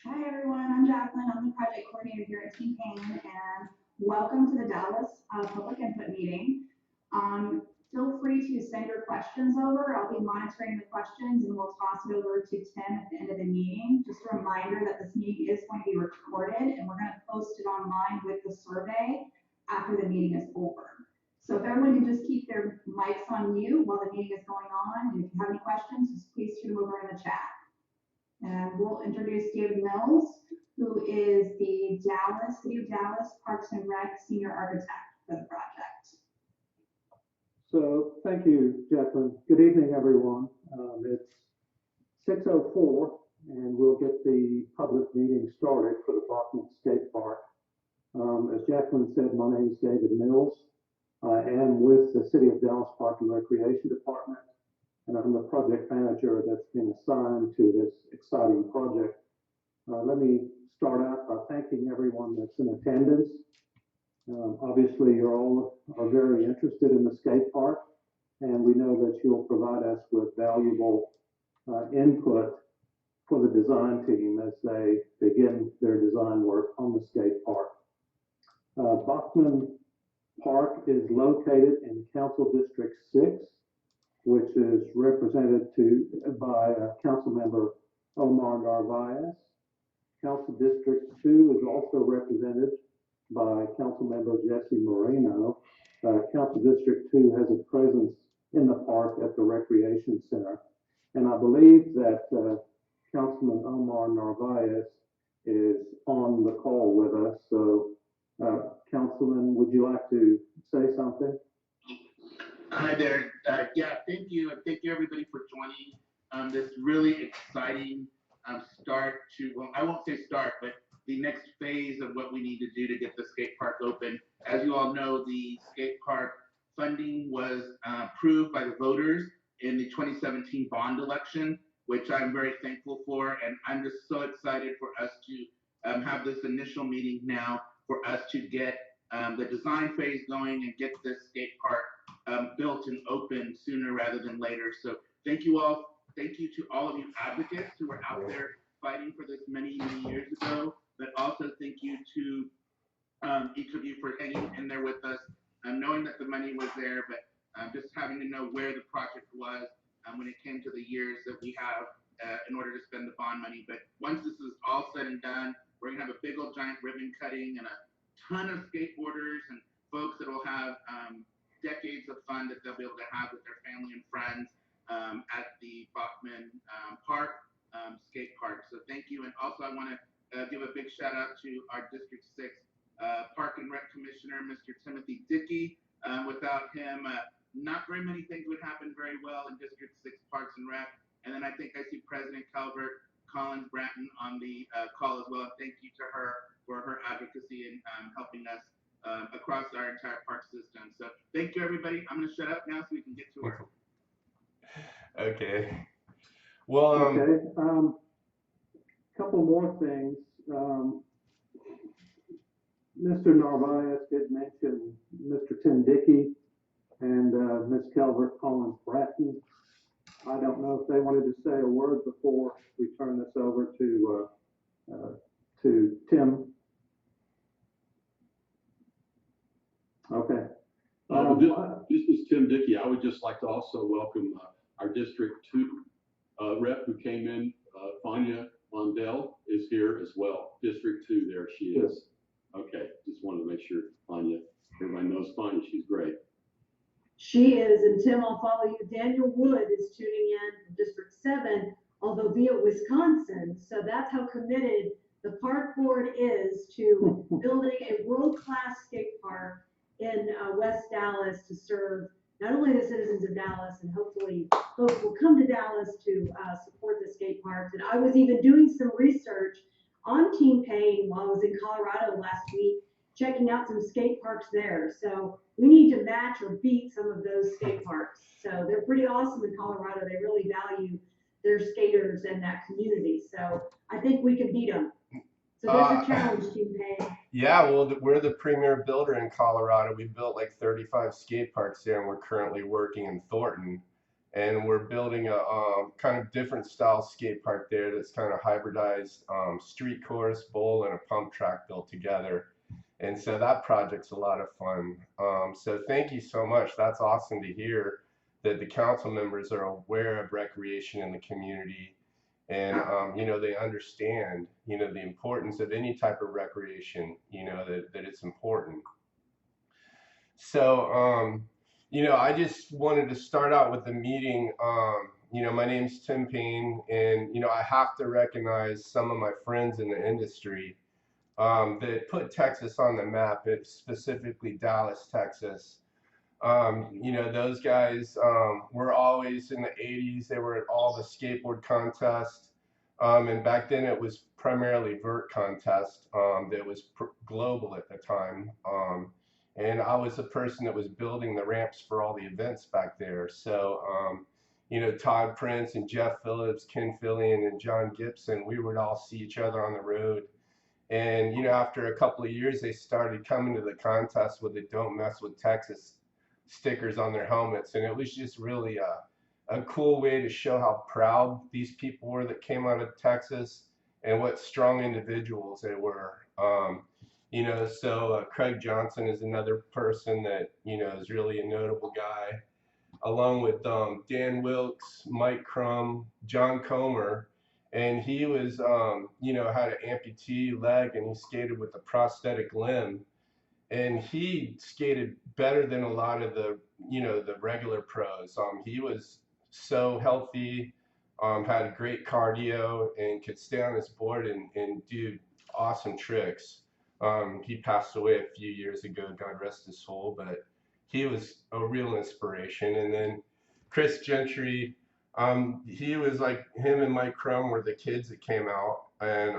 Hi everyone, I'm Jacqueline. I'm the project coordinator here at Team Pain, and welcome to the Dallas Public Input Meeting. Feel free to send your questions over. I'll be monitoring the questions and we'll toss it over to Tim at the end of the meeting. Just a reminder that this meeting is going to be recorded and we're going to post it online with the survey after the meeting is over. So if everyone can just keep their mics on mute while the meeting is going on, and if you have any questions, just please shoot them over in the chat. And we'll introduce David Mills, who is the City of Dallas Parks and Rec Senior Architect for the project. So thank you, Jacqueline. Good evening, everyone. It's 6:04, and we'll get the public meeting started for the Bachman Skatepark. As Jacqueline said, my name is David Mills. I am with the City of Dallas Park and Recreation Department, and I'm the project manager that's been assigned to this exciting project. Let me start out by thanking everyone that's in attendance. Obviously, you all are very interested in the skate park, and we know that you'll provide us with valuable input for the design team as they begin their design work on the skate park. Bachman Park is located in Council District 6, which is represented by Councilmember Omar Narvaez. Council District 2 is also represented by Councilmember Jesse Moreno. Council District 2 has a presence in the park at the Recreation Center. And I believe that Councilman Omar Narvaez is on the call with us. So, Councilman, would you like to say something? Hi there. Yeah, thank you. And thank you everybody for joining this really exciting start to, well, I won't say start, but the next phase of what we need to do to get the skate park open. As you all know, the skate park funding was approved by the voters in the 2017 bond election, which I'm very thankful for. And I'm just so excited for us to have this initial meeting now for us to get the design phase going and get this skate park built and open sooner rather than later. So thank you all. Thank you to all of you advocates who were out there fighting for this many, many years ago, but also thank you to each of you for hanging in there with us, knowing that the money was there, but just having to know where the project was when it came to the years that we have in order to spend the bond money. But once this is all said and done, we're gonna have a big old giant ribbon cutting and a ton of skateboarders and folks that will have decades of fun that they'll be able to have with their family and friends at the Bachman Park skate park. So thank you. And also I want to give a big shout out to our District 6 Park and Rec Commissioner, Mr. Timothy Dickey. Without him, not very many things would happen very well in District 6 Parks and Rec. And then I think I see President Calvert Collins Bratton on the call as well. Thank you to her for her advocacy and helping us across our entire park system. So thank you, everybody. I'm going to shut up now so we can get to work. Okay. Well, okay. Couple more things. Mr. Narvaez did mention Mr. Tim Dickey and Ms. Calvert Collins Bratton. I don't know if they wanted to say a word before we turn this over to Tim. Okay. This is Tim Dickey. I would just like to also welcome our District 2 rep who came in. Fania Mondell is here as well. District 2, there she is. Okay, just wanted to make sure Fania, everybody knows Fania, she's great. She is, and Tim, I'll follow you. Daniel Wood is tuning in from District 7, although via Wisconsin. So that's how committed the park board is to building a world-class skate park in West Dallas to serve not only the citizens of Dallas, and hopefully folks will come to Dallas to support the skate parks. And I was even doing some research on Team Pain while I was in Colorado last week, checking out some skate parks there. So we need to match or beat some of those skate parks. So they're pretty awesome in Colorado. They really value their skaters and that community. So I think we can beat them. So there's a challenge, Team Pain. Yeah, well, we're the premier builder in Colorado. We built like 35 skate parks there, and we're currently working in Thornton. and we're building a kind of different style skate park there that's kind of hybridized street course, bowl, and a pump track built together. And so that project's a lot of fun. So thank you so much. That's awesome to hear that the council members are aware of recreation in the community, and they understand the importance of any type of recreation. That it's important. So I just wanted to start out with the meeting. My name's Tim Payne, and I have to recognize some of my friends in the industry that put Texas on the map. It's specifically Dallas, Texas. Those guys were always in the 80s. They were at all the skateboard contests. And back then it was primarily vert contest that was global at the time. And I was the person that was building the ramps for all the events back there. So, Todd Prince and Jeff Phillips, Ken Fillion, and John Gibson, we would all see each other on the road. And, after a couple of years, they started coming to the contest with the "Don't Mess with Texas" stickers on their helmets. And it was just really a cool way to show how proud these people were that came out of Texas and what strong individuals they were. So Craig Johnson is another person that, is really a notable guy, along with Dan Wilkes, Mike Crum, John Comer. And he was, had an amputee leg, and he skated with a prosthetic limb. And he skated better than a lot of the regular pros. He was so healthy, had great cardio, and could stay on his board and do awesome tricks. He passed away a few years ago, God rest his soul, but he was a real inspiration. And then Chris Gentry, he was like, him and Mike Crum were the kids that came out and,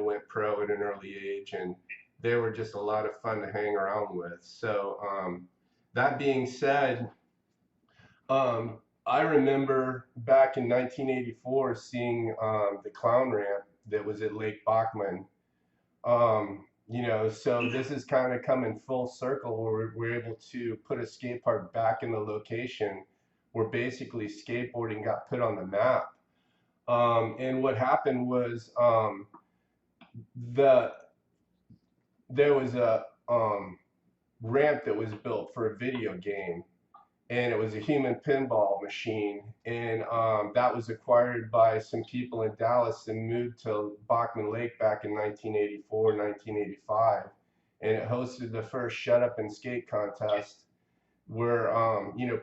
went pro at an early age, and they were just a lot of fun to hang around with. So that being said, I remember back in 1984 seeing the clown ramp that was at Lake Bachman. So this is kind of coming full circle where we're able to put a skate park back in the location where basically skateboarding got put on the map. And what happened was there was a ramp that was built for a video game, and it was a human pinball machine, and that was acquired by some people in Dallas and moved to Bachman Lake back in 1984, 1985, and it hosted the first Shut Up and Skate contest where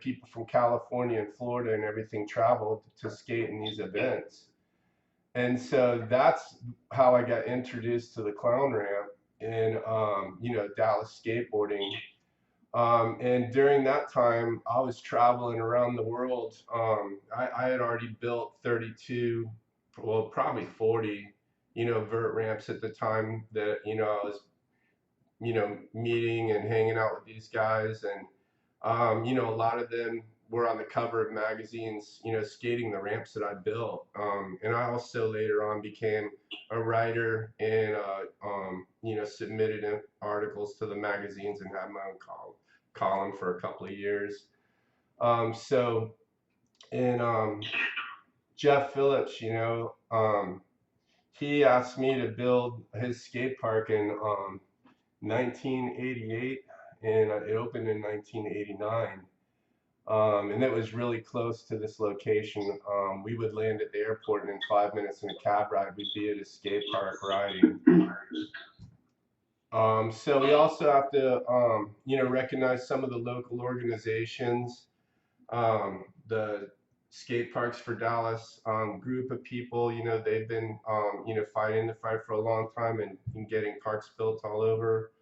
people from California and Florida and everything traveled to skate in these events. And so that's how I got introduced to the clown ramp in Dallas skateboarding. And during that time, I was traveling around the world. I had already built 32, well, probably 40, vert ramps at the time that, I was, meeting and hanging out with these guys. And, a lot of them were on the cover of magazines, skating the ramps that I built. And I also later on became a writer and, submitted articles to the magazines and had my own column for a couple of years. Jeff Phillips, he asked me to build his skate park in 1988, and it opened in 1989. And it was really close to this location. We would land at the airport, and in 5 minutes in a cab ride, we'd be at a skate park riding. So we also have to, recognize some of the local organizations, the Skate Parks for Dallas group of people. They've been, fighting the fight for a long time and getting parks built all over.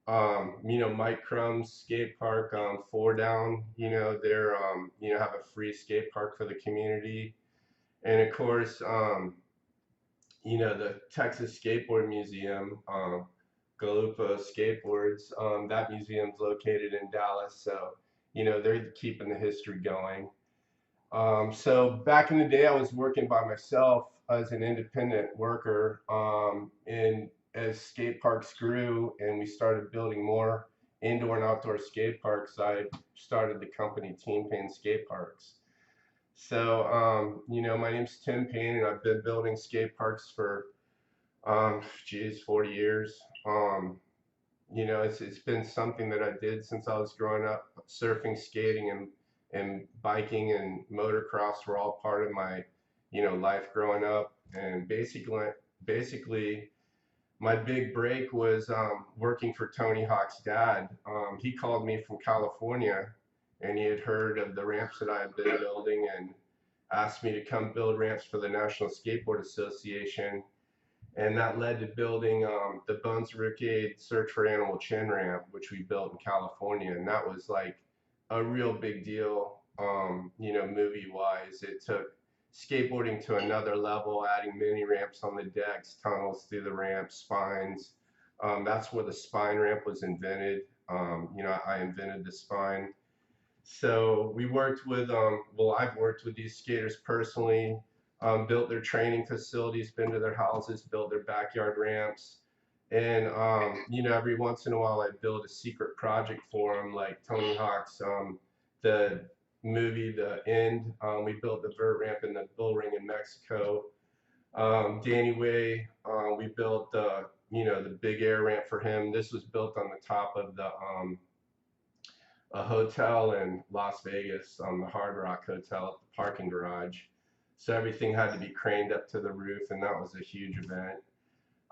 Mike Crum's skate park, 4 Down, they're, have a free skate park for the community. And of course, the Texas Skateboard Museum, Galupo Skateboards, that museum's located in Dallas. So, they're keeping the history going. So back in the day, I was working by myself as an independent worker, and as skate parks grew and we started building more indoor and outdoor skate parks, I started the company Team Payne Skate Parks. So, you know, my name's Tim Payne, and I've been building skate parks for, 40 years. You know, it's been something that I did since I was growing up. Surfing, skating, and biking and motocross were all part of my, life growing up. And basically, my big break was working for Tony Hawk's dad. He called me from California, and he had heard of the ramps that I had been building and asked me to come build ramps for the National Skateboard Association. And that led to building the Bones Brigade Search for Animal Chin ramp, which we built in California. And that was like a real big deal, movie wise. It took skateboarding to another level, adding mini ramps on the decks, tunnels through the ramps, spines. That's where the spine ramp was invented. I invented the spine. So we worked with, I've worked with these skaters personally, built their training facilities, been to their houses, built their backyard ramps. And, every once in a while I build a secret project for them, like Tony Hawk's, the movie, The End. We built the vert ramp in the bull ring in Mexico. Danny Way, we built the big air ramp for him. This was built on the top of a hotel in Las Vegas, the Hard Rock Hotel at the parking garage. So everything had to be craned up to the roof, and that was a huge event.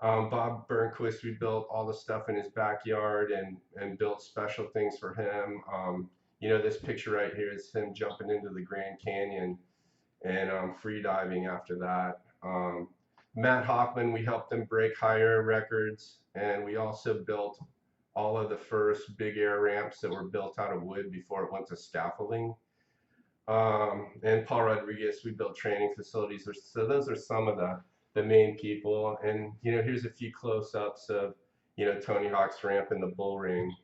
Bob Burnquist, we built all the stuff in his backyard and built special things for him. This picture right here is him jumping into the Grand Canyon and free diving after that. Matt Hoffman, we helped him break higher records, and we also built all of the first big air ramps that were built out of wood before it went to scaffolding. And Paul Rodriguez, we built training facilities. So those are some of the main people. And, here's a few close-ups of, Tony Hawk's ramp in the bull ring.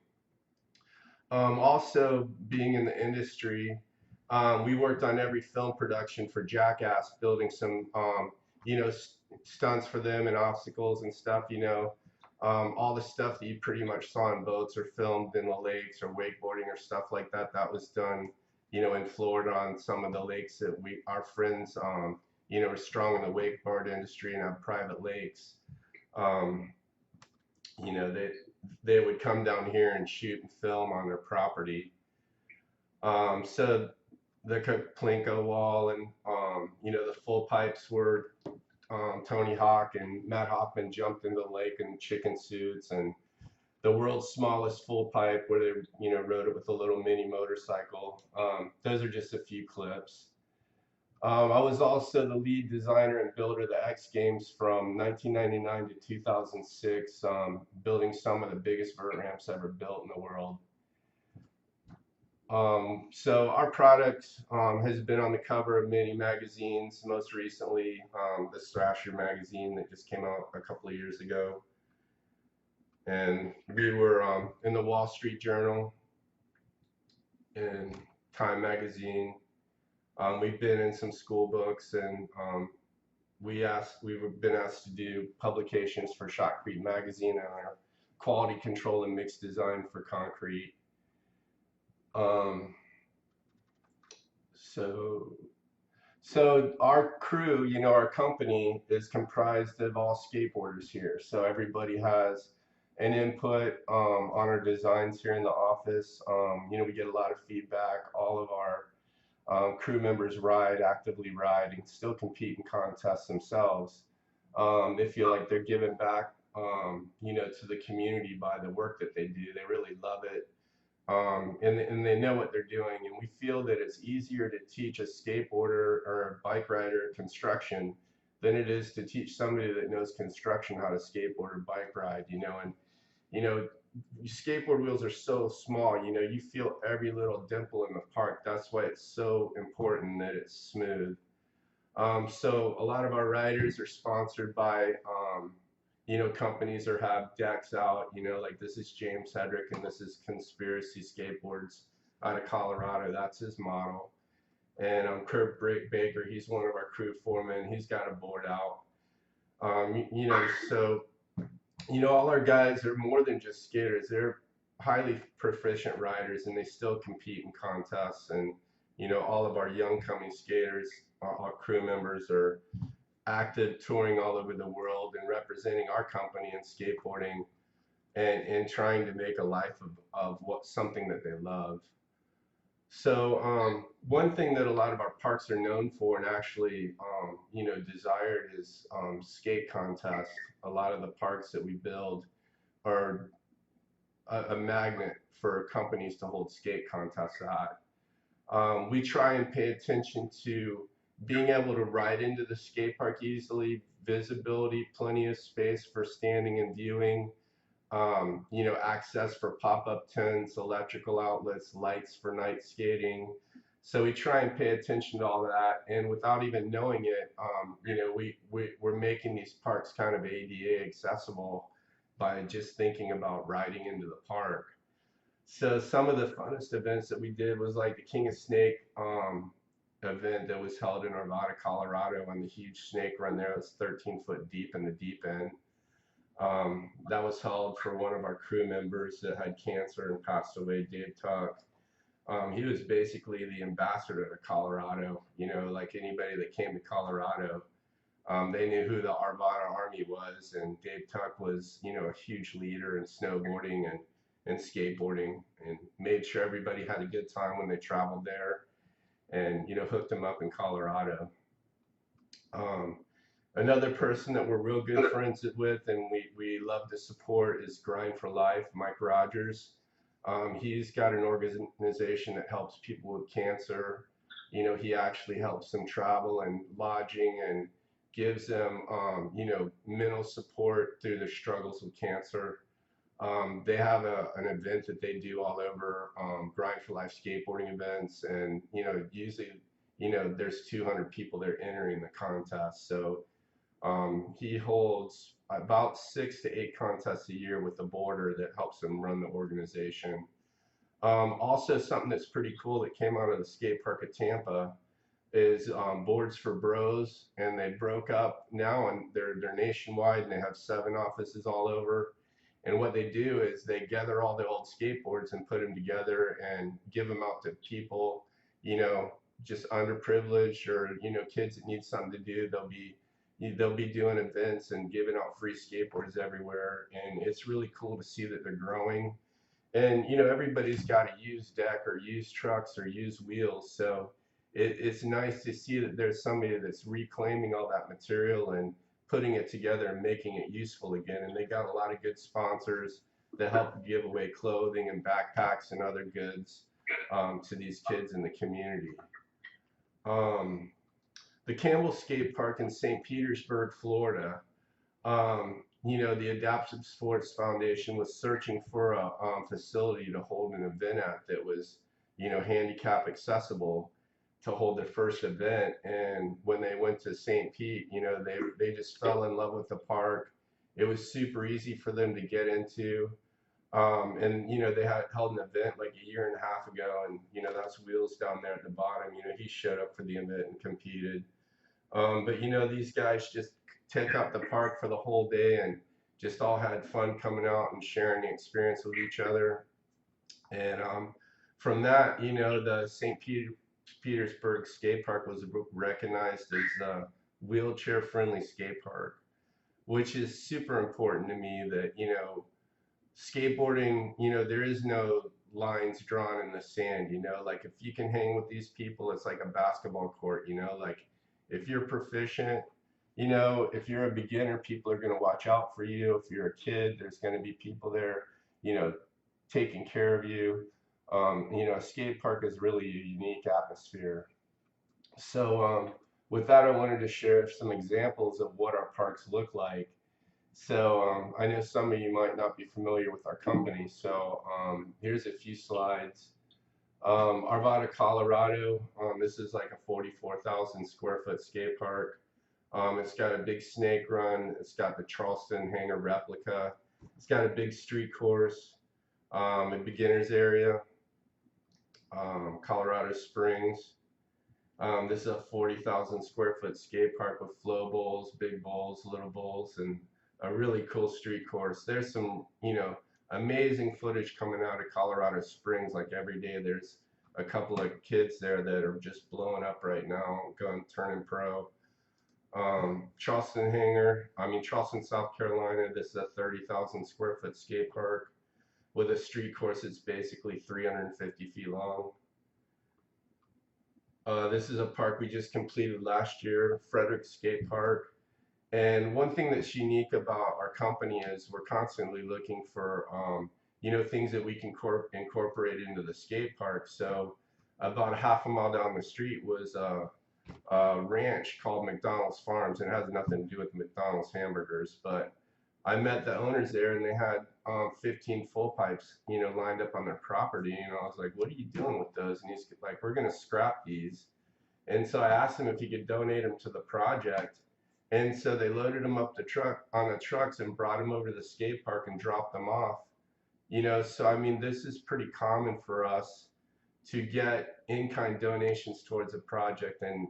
Also, being in the industry, we worked on every film production for Jackass, building some, stunts for them and obstacles and stuff, all the stuff that you pretty much saw in boats or filmed in the lakes or wakeboarding or stuff like that, that was done, in Florida on some of the lakes that our friends, are strong in the wakeboard industry and have private lakes. They would come down here and shoot and film on their property. So the Plinko wall and, the full pipes were Tony Hawk and Matt Hoffman jumped into the lake in chicken suits, and the world's smallest full pipe where they, rode it with a little mini motorcycle. Those are just a few clips. I was also the lead designer and builder of the X Games from 1999 to 2006, building some of the biggest vert ramps ever built in the world. So our product has been on the cover of many magazines, most recently the Thrasher magazine that just came out a couple of years ago. And we were in the Wall Street Journal and Time magazine. We've been in some school books, and we've been asked to do publications for Shotcrete magazine and our quality control and mixed design for concrete. So our crew, our company is comprised of all skateboarders here. So everybody has an input on our designs here in the office. We get a lot of feedback. All of our crew members actively ride, and still compete in contests themselves. They feel like they're giving back, to the community by the work that they do. They really love it. And they know what they're doing, and we feel that it's easier to teach a skateboarder or a bike rider construction than it is to teach somebody that knows construction how to skateboard or bike ride, and skateboard wheels are so small, you feel every little dimple in the park. That's why it's so important that it's smooth. So a lot of our riders are sponsored by companies or have decks out, like this is James Hedrick and this is Conspiracy Skateboards out of Colorado. That's his model. And Kurt Baker, he's one of our crew foremen. He's got a board out. So all our guys are more than just skaters. They're highly proficient riders, and they still compete in contests and all of our young coming skaters, our crew members are active touring all over the world and representing our company in skateboarding and trying to make a life of what something that they love. So one thing that a lot of our parks are known for and actually, desired is skate contests. A lot of the parks that we build are a magnet for companies to hold skate contests at. We try and pay attention to being able to ride into the skate park easily, visibility, plenty of space for standing and viewing, access for pop-up tents, electrical outlets, lights for night skating. So we try and pay attention to all of that, and without even knowing it, we're making these parks kind of ADA accessible by just thinking about riding into the park. So some of the funnest events that we did was like the King of Snake event that was held in Arvada, Colorado, on the huge snake run there. It was 13-foot deep in the deep end. That was held for one of our crew members that had cancer and passed away, Dave Tuck. He was basically the ambassador to Colorado. Like anybody that came to Colorado, they knew who the Arvada Army was, and Dave Tuck was, a huge leader in snowboarding and skateboarding, and made sure everybody had a good time when they traveled there, and hooked them up in Colorado. Another person that we're real good friends with and we love to support is Grind for Life, Mike Rogers. He's got an organization that helps people with cancer. He actually helps them travel and lodging and gives them, mental support through their struggles with cancer. They have an event that they do all over, Grind for Life skateboarding events, and usually there's 200 people there entering the contest. So he holds about 6 to 8 contests a year with the border that helps him run the organization. Also, something that's pretty cool that came out of the skate park at Tampa is Boards for Bros, and they broke up now, and they're nationwide, and they have 7 offices all over. And what they do is they gather all the old skateboards and put them together and give them out to people, just underprivileged or kids that need something to do. They'll be doing events and giving out free skateboards everywhere, and it's really cool to see that they're growing. And everybody's got a used deck or used trucks or used wheels, so it's nice to see that there's somebody that's reclaiming all that material and putting it together and making it useful again. And they got a lot of good sponsors that help give away clothing and backpacks and other goods to these kids in the community. The Campbell Skate Park in St. Petersburg, Florida, the Adaptive Sports Foundation was searching for a facility to hold an event at that was, handicap accessible to hold their first event. And when they went to St. Pete, they just fell in love with the park. It was super easy for them to get into. And they had held an event like a year and a half ago, and that's Wheels down there at the bottom. He showed up for the event and competed. But these guys just took up the park for the whole day and just all had fun coming out and sharing the experience with each other. And from that, the St. Petersburg skate park was recognized as a wheelchair-friendly skate park, which is super important to me. That skateboarding, there is no lines drawn in the sand. Like if you can hang with these people, it's like a basketball court. Like if you're proficient, if you're a beginner, people are going to watch out for you. If you're a kid, there's going to be people there, taking care of you. A skate park is really a unique atmosphere. So with that, I wanted to share some examples of what our parks look like. So I know some of you might not be familiar with our company. So here's a few slides. Arvada, Colorado. This is like a 44,000 square foot skate park. It's got a big snake run. It's got the Charleston hangar replica. It's got a big street course, a beginners area. Colorado Springs. This is a 40,000 square foot skate park with flow bowls, big bowls, little bowls, and a really cool street course. There's some, amazing footage coming out of Colorado Springs. Like every day there's a couple of kids there that are just blowing up right now, turning pro. Charleston, South Carolina. This is a 30,000 square foot skate park with a street course that's basically 350 feet long. This is a park we just completed last year, Frederick Skate Park. And one thing that's unique about our company is we're constantly looking for, things that we can incorporate into the skate park. So about a half a mile down the street was a ranch called McDonald's Farms, and it has nothing to do with McDonald's hamburgers. But I met the owners there, and they had 15 full pipes, lined up on their property. And I was like, "What are you doing with those?" And he's like, "We're gonna scrap these." And so I asked him if he could donate them to the project. And so they loaded them up on the trucks and brought them over to the skate park and dropped them off. So I mean, this is pretty common for us to get in-kind donations towards a project. And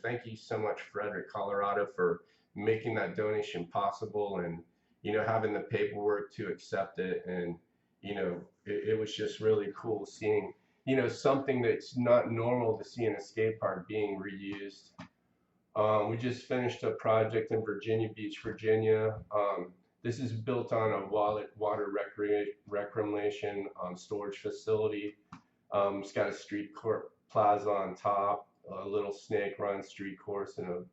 thank you so much, Frederick, Colorado, for making that donation possible, and having the paperwork to accept it. And it was just really cool seeing something that's not normal to see in a skate park being reused. We just finished a project in Virginia Beach, Virginia. This is built on a water reclamation storage facility. It's got a street court plaza on top, a little snake run street course, and a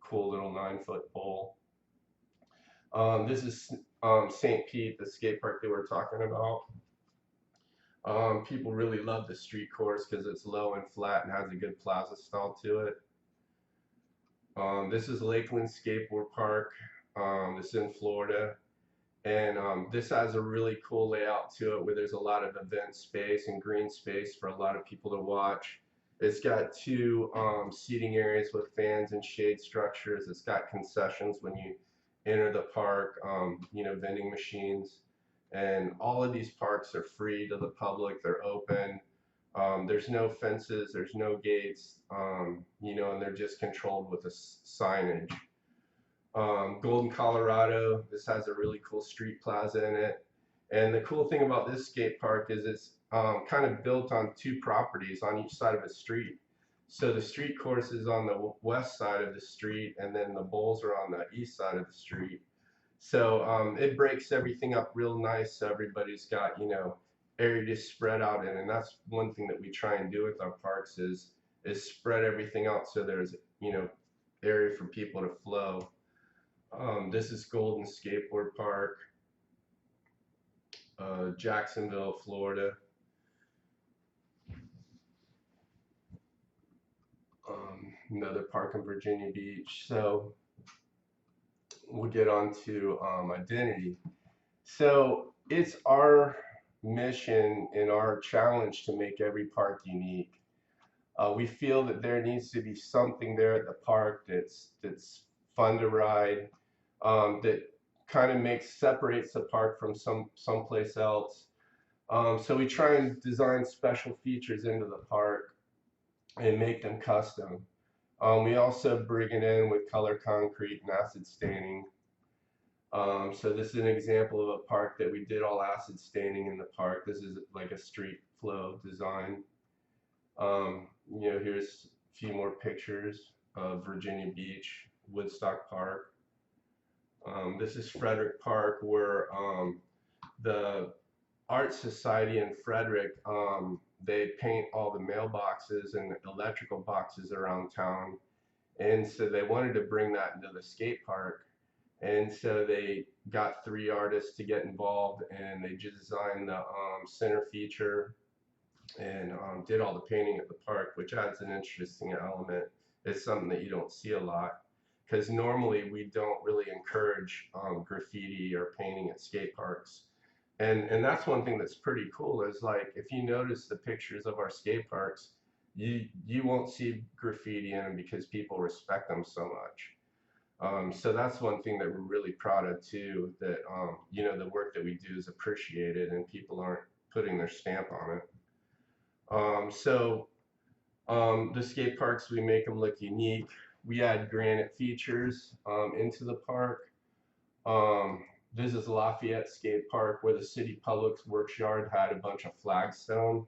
cool little 9-foot bowl. This is St. Pete, the skate park that we're talking about. People really love the street course because it's low and flat and has a good plaza style to it. This is Lakeland Skateboard Park. This is in Florida. And this has a really cool layout to it where there's a lot of event space and green space for a lot of people to watch. It's got 2 seating areas with fans and shade structures. It's got concessions when you enter the park, vending machines. And all of these parks are free to the public. They're open. There's no fences, there's no gates, and they're just controlled with a signage. Golden, Colorado, this has a really cool street plaza in it. And the cool thing about this skate park is it's kind of built on 2 properties on each side of a street. So the street course is on the west side of the street, and then the bowls are on the east side of the street. So it breaks everything up real nice, so everybody's got, area to spread out in. And that's one thing that we try and do with our parks is spread everything out so there's, area for people to flow. This is Golden Skateboard Park, Jacksonville, Florida. Another park in Virginia Beach. So we'll get on to identity. So it's our mission and our challenge to make every park unique. We feel that there needs to be something there at the park that's fun to ride, that kind of separates the park from someplace else. So we try and design special features into the park and make them custom. We also bring it in with color concrete and acid staining. So this is an example of a park that we did all acid staining in the park. This is like a street flow design. Here's a few more pictures of Virginia Beach, Woodstock Park. This is Frederick Park, where the Art Society in Frederick, they paint all the mailboxes and electrical boxes around town. And so they wanted to bring that into the skate park. And so they got 3 artists to get involved, and they designed the center feature and did all the painting at the park, which adds an interesting element. It's something that you don't see a lot, because normally we don't really encourage graffiti or painting at skate parks. And that's one thing that's pretty cool is, like, if you notice the pictures of our skate parks, you won't see graffiti in them because people respect them so much. So that's one thing that we're really proud of too, that the work that we do is appreciated and people aren't putting their stamp on it. The skate parks, we make them look unique. We add granite features into the park. This is Lafayette Skate Park, where the city public works yard had a bunch of flagstone.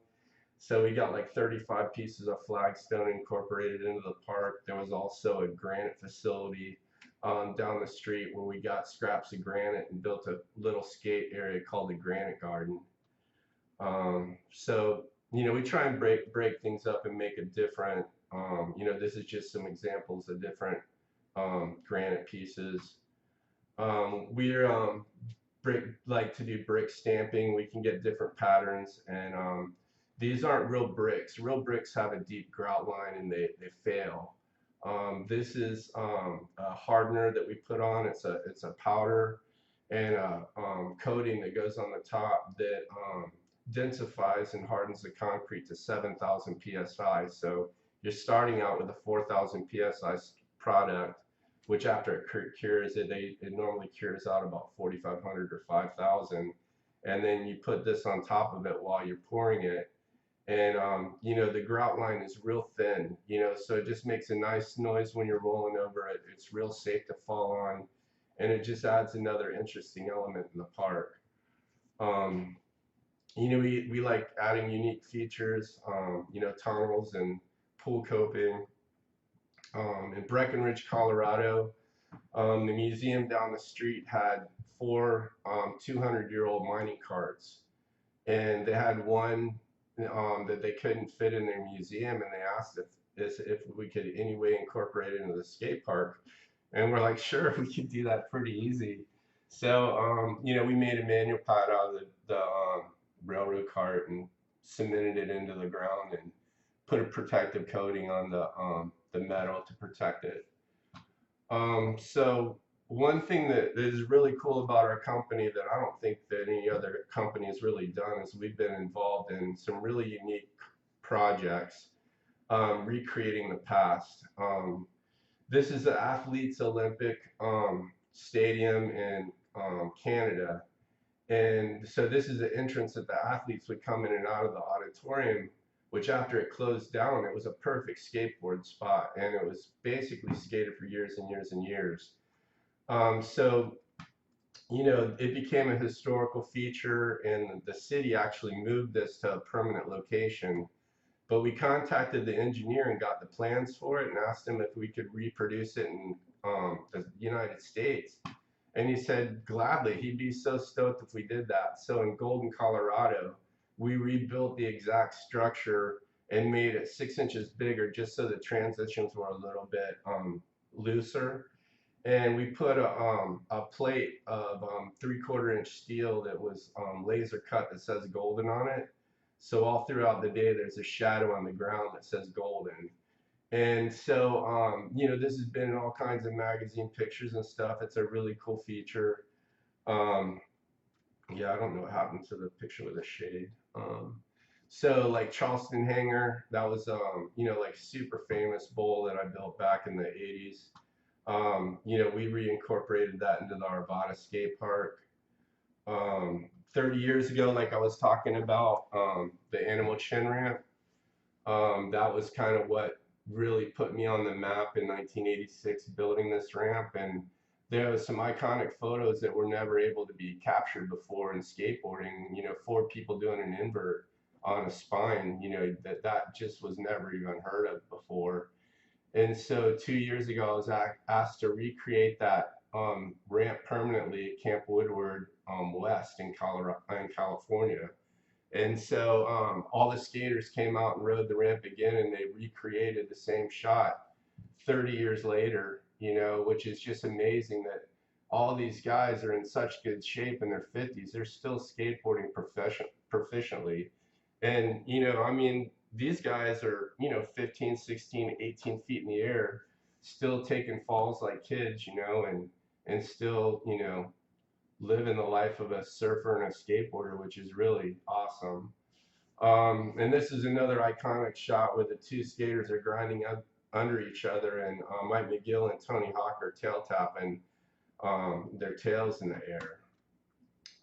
So we got like 35 pieces of flagstone incorporated into the park. There was also a granite facility down the street where we got scraps of granite and built a little skate area called the Granite Garden. So, we try and break things up and make it different. This is just some examples of different granite pieces. We're like to do brick stamping. We can get different patterns, and these aren't real bricks. Real bricks have a deep grout line and they fail. This is a hardener that we put on. It's a powder and a coating that goes on the top that densifies and hardens the concrete to 7,000 psi. So you're starting out with a 4,000 psi product, which after it cures, it normally cures out about 4,500 or 5,000. And then you put this on top of it while you're pouring it. And, the grout line is real thin, so it just makes a nice noise when you're rolling over it. It's real safe to fall on, and it just adds another interesting element in the park. We like adding unique features, tunnels and pool coping. In Breckenridge, Colorado, the museum down the street had 4 200-year-old mining carts, and they had one that they couldn't fit in their museum, and they asked if we could in any way incorporate it into the skate park, and we're like, sure, we could do that pretty easy. So we made a manual pad out of the railroad cart and cemented it into the ground and put a protective coating on the metal to protect it. So one thing that is really cool about our company that I don't think that any other company has really done is we've been involved in some really unique projects, recreating the past. This is the Athletes Olympic Stadium in Canada. And so this is the entrance that the athletes would come in and out of the auditorium, which after it closed down, it was a perfect skateboard spot. And it was basically skated for years and years and years. So it became a historical feature, and the city actually moved this to a permanent location. But we contacted the engineer and got the plans for it and asked him if we could reproduce it in the United States. And he said gladly, he'd be so stoked if we did that. So in Golden, Colorado, we rebuilt the exact structure and made it 6 inches bigger just so the transitions were a little bit looser. And we put a plate of 3/4 inch steel that was laser cut that says Golden on it. So all throughout the day, there's a shadow on the ground that says Golden. And so, this has been in all kinds of magazine pictures and stuff. It's a really cool feature. Yeah, I don't know what happened to the picture with the shade. So like Charleston Hangar, that was, like super famous bowl that I built back in the 80s. We reincorporated that into the Arvada skate park. 30 years ago, like I was talking about, the Animal Chin ramp, that was kind of what really put me on the map in 1986 building this ramp. And there was some iconic photos that were never able to be captured before in skateboarding, 4 people doing an invert on a spine, that just was never even heard of before. And so 2 years ago, I was asked to recreate that ramp permanently at Camp Woodward West in California. And so all the skaters came out and rode the ramp again, and they recreated the same shot 30 years later, which is just amazing that all these guys are in such good shape in their 50s. They're still skateboarding proficiently. And, these guys are, 15, 16, 18 feet in the air, still taking falls like kids, and still, living the life of a surfer and a skateboarder, which is really awesome. And this is another iconic shot where the 2 skaters are grinding up under each other, and Mike McGill and Tony Hawk are tail tapping their tails in the air.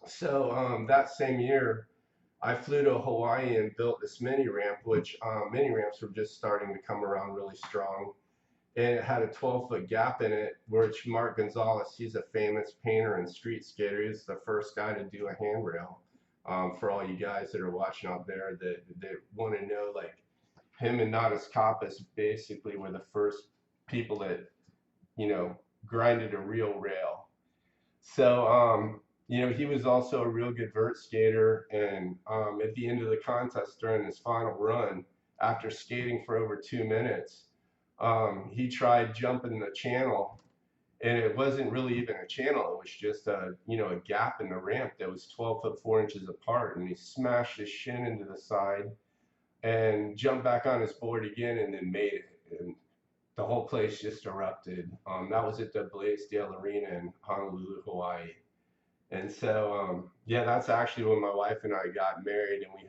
So that same year, I flew to Hawaii and built this mini ramp, which mini ramps were just starting to come around really strong. And it had a 12-foot gap in it, which Mark Gonzalez, he's a famous painter and street skater. He's the first guy to do a handrail for all you guys that are watching out there that want to know, like him and Natas Kappas basically were the first people that, you know, grinded a real rail. So, you know, he was also a real good vert skater. And at the end of the contest during his final run, after skating for over 2 minutes, he tried jumping the channel, and it wasn't really even a channel. It was just a, you know, a gap in the ramp that was 12 foot 4 inches apart. And he smashed his shin into the side and jumped back on his board again and then made it. And the whole place just erupted. That was at the Blaisdell Arena in Honolulu, Hawaii. And so, yeah, that's actually when my wife and I got married, and we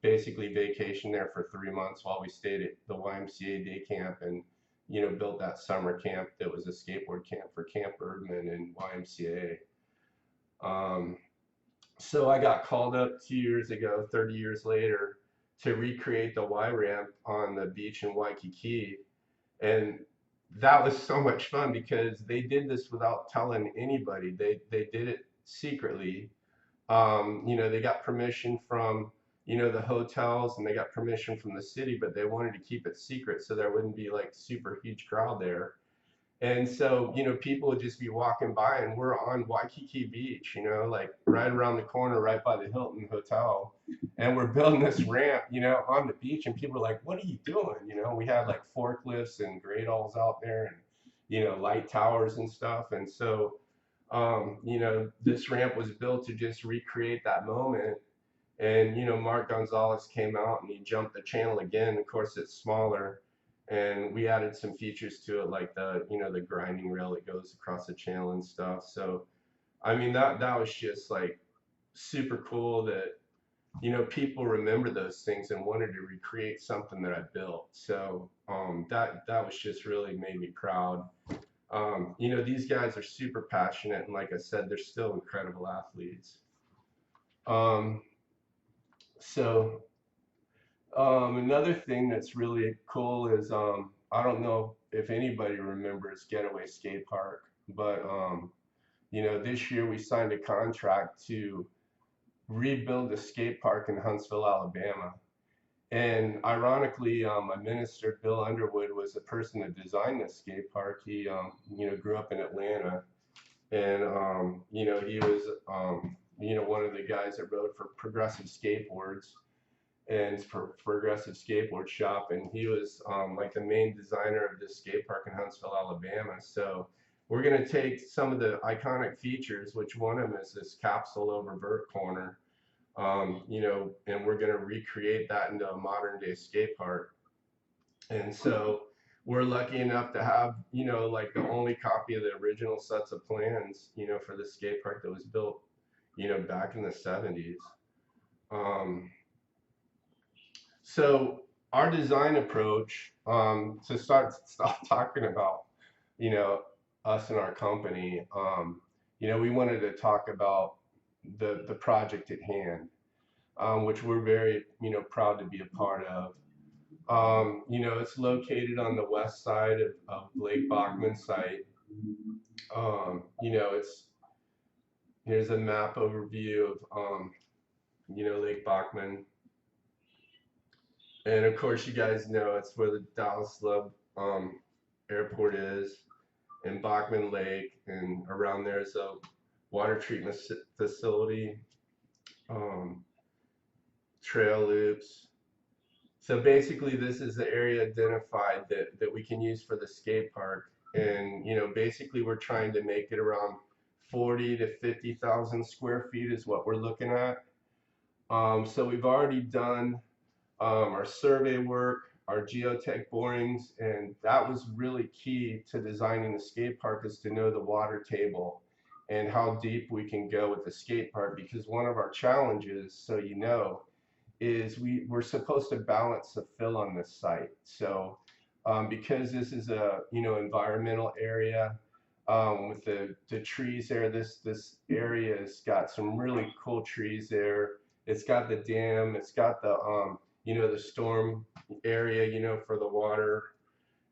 basically vacationed there for 3 months while we stayed at the YMCA day camp and, you know, built that summer camp that was a skateboard camp for Camp Erdman and YMCA. So I got called up 2 years ago, 30 years later, to recreate the Y ramp on the beach in Waikiki. And that was so much fun because they did this without telling anybody. They did it secretly. You know, they got permission from, you know, the hotels, and they got permission from the city, but they wanted to keep it secret so there wouldn't be like super huge crowd there. And so, you know, people would just be walking by, and we're on Waikiki Beach, you know, like right around the corner, right by the Hilton Hotel. And we're building this ramp, you know, on the beach. And people are like, what are you doing? You know, we had like forklifts and gradles out there and, you know, light towers and stuff. And so, you know, this ramp was built to just recreate that moment. And, you know, Mark Gonzalez came out and he jumped the channel again. Of course, it's smaller. And we added some features to it, like the, you know, the grinding rail that goes across the channel and stuff. So, I mean, that was just like super cool that, you know, people remember those things and wanted to recreate something that I built. So, that was just really made me proud. You know, these guys are super passionate, and like I said, they're still incredible athletes. Um, so Another thing that's really cool is I don't know if anybody remembers Getaway Skate Park, but you know, this year we signed a contract to rebuild the skate park in Huntsville, Alabama. And ironically, my minister, Bill Underwood, was the person that designed this skate park. He, you know, grew up in Atlanta, and you know, he was, you know, one of the guys that rode for Progressive Skateboards and for Progressive Skateboard Shop, and he was like the main designer of this skate park in Huntsville, Alabama. So we're going to take some of the iconic features, which one of them is this capsule over vert corner, you know, and we're going to recreate that into a modern day skate park. And so we're lucky enough to have, you know, like the only copy of the original sets of plans, you know, for the skate park that was built, you know, back in the 70s. So our design approach, to start talking about, you know, us and our company, you know, we wanted to talk about the project at hand, which we're very, you know, proud to be a part of. You know, it's located on the west side of Lake Bachman site. You know, here's a map overview of, you know, Lake Bachman. And of course, you guys know it's where the Dallas Love Airport is, and Bachman Lake, and around there is a water treatment facility, trail loops. So basically, this is the area identified that we can use for the skate park. And, you know, basically we're trying to make it around 40 to 50,000 square feet is what we're looking at. So we've already done our survey work, our geotech borings, and that was really key to designing the skate park, is to know the water table and how deep we can go with the skate park, because one of our challenges, so you know, is we're supposed to balance the fill on this site. So because this is a, you know, environmental area, with the trees there, this area has got some really cool trees there. It's got the dam, it's got the you know, the storm area, you know, for the water.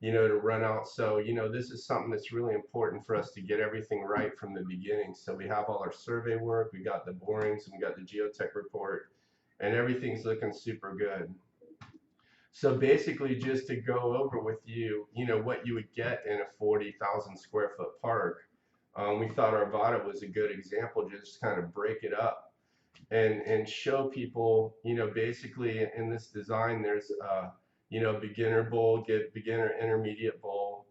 to run out. So, this is something that's really important for us to get everything right from the beginning. So we have all our survey work, we got the borings, and we got the geotech report, and everything's looking super good. So basically, just to go over with you, what you would get in a 40,000 square foot park. We thought Arvada was a good example, just kind of break it up and show people, basically in this design, there's beginner bowl, get beginner intermediate bowl.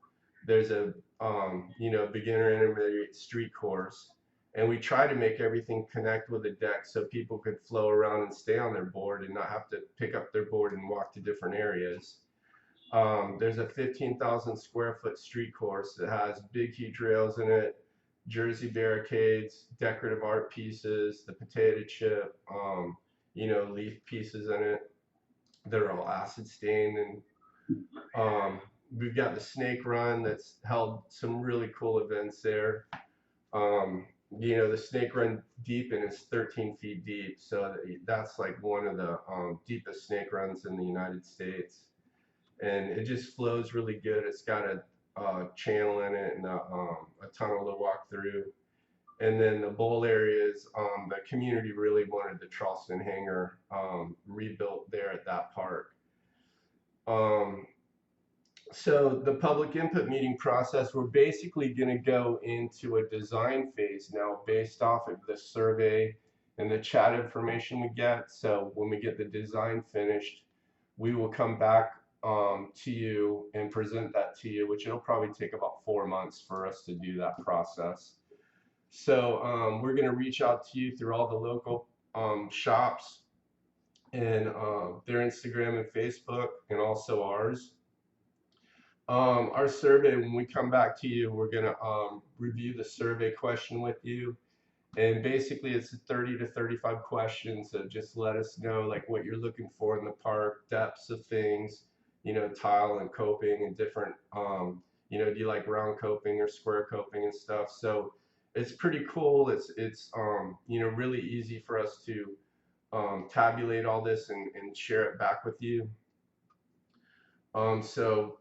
There's a, beginner intermediate street course. And we try to make everything connect with the deck so people could flow around and stay on their board and not have to pick up their board and walk to different areas. There's a 15,000 square foot street course that has big heat rails in it, jersey barricades, decorative art pieces, the potato chip, leaf pieces in it. They're all acid stained, and we've got the snake run that's held some really cool events there. The snake run deep and is 13 feet deep, so that's like one of the deepest snake runs in the United States, and it just flows really good. It's got a channel in it and a tunnel to walk through. And then the bowl areas, the community really wanted the Charleston hangar rebuilt there at that park. So the public input meeting process, we're basically going to go into a design phase now based off of the survey and the chat information we get. So when we get the design finished, we will come back to you and present that to you, which it'll probably take about 4 months for us to do that process. So we're going to reach out to you through all the local shops and their Instagram and Facebook, and also ours. Our survey, when we come back to you, we're going to review the survey question with you. And basically it's 30 to 35 questions that just let us know like what you're looking for in the park, depths of things, tile and coping and different, do you like round coping or square coping and stuff. So it's pretty cool. It's really easy for us to tabulate all this and share it back with you. So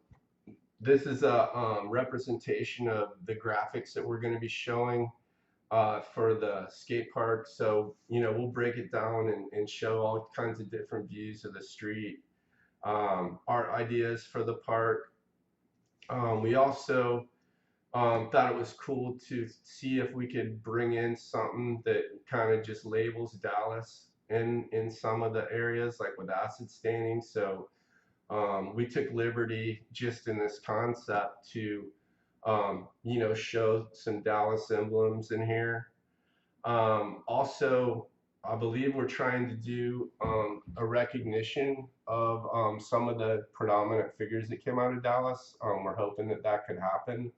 this is a representation of the graphics that we're going to be showing for the skate park. So, we'll break it down and show all kinds of different views of the street, art ideas for the park. We also thought it was cool to see if we could bring in something that kind of just labels Dallas in some of the areas, like with acid staining. So we took liberty just in this concept to show some Dallas emblems in here. Also, I believe we're trying to do a recognition of some of the predominant figures that came out of Dallas. We're hoping that could happen.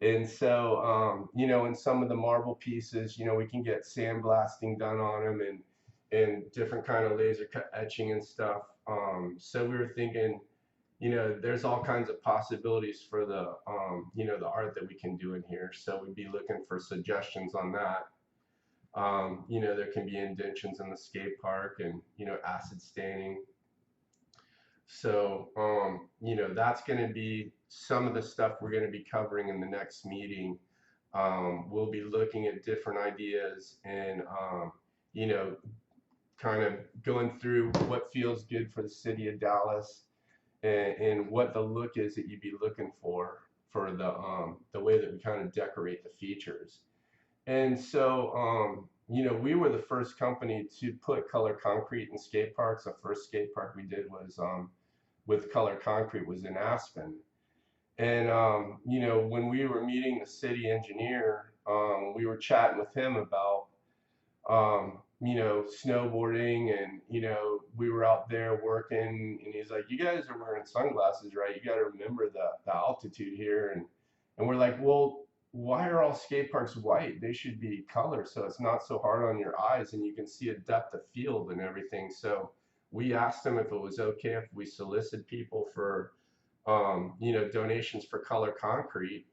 And so, in some of the marble pieces, we can get sandblasting done on them and different kind of laser cut etching and stuff. So we were thinking, there's all kinds of possibilities for the, the art that we can do in here. So we'd be looking for suggestions on that. There can be indentions in the skate park and, acid staining. So, that's going to be some of the stuff we're going to be covering in the next meeting. We'll be looking at different ideas and, kind of going through what feels good for the city of Dallas and what the look is that you'd be looking for the way that we kind of decorate the features. And so, we were the first company to put color concrete in skate parks. The first skate park we did was with color concrete was in Aspen. And, when we were meeting the city engineer, we were chatting with him about, snowboarding and, we were out there working and he's like, you guys are wearing sunglasses, right? You got to remember the altitude here. And we're like, well, why are all skate parks white? They should be color so it's not so hard on your eyes and you can see a depth of field and everything. So we asked him if it was okay if we solicit people for, donations for color concrete.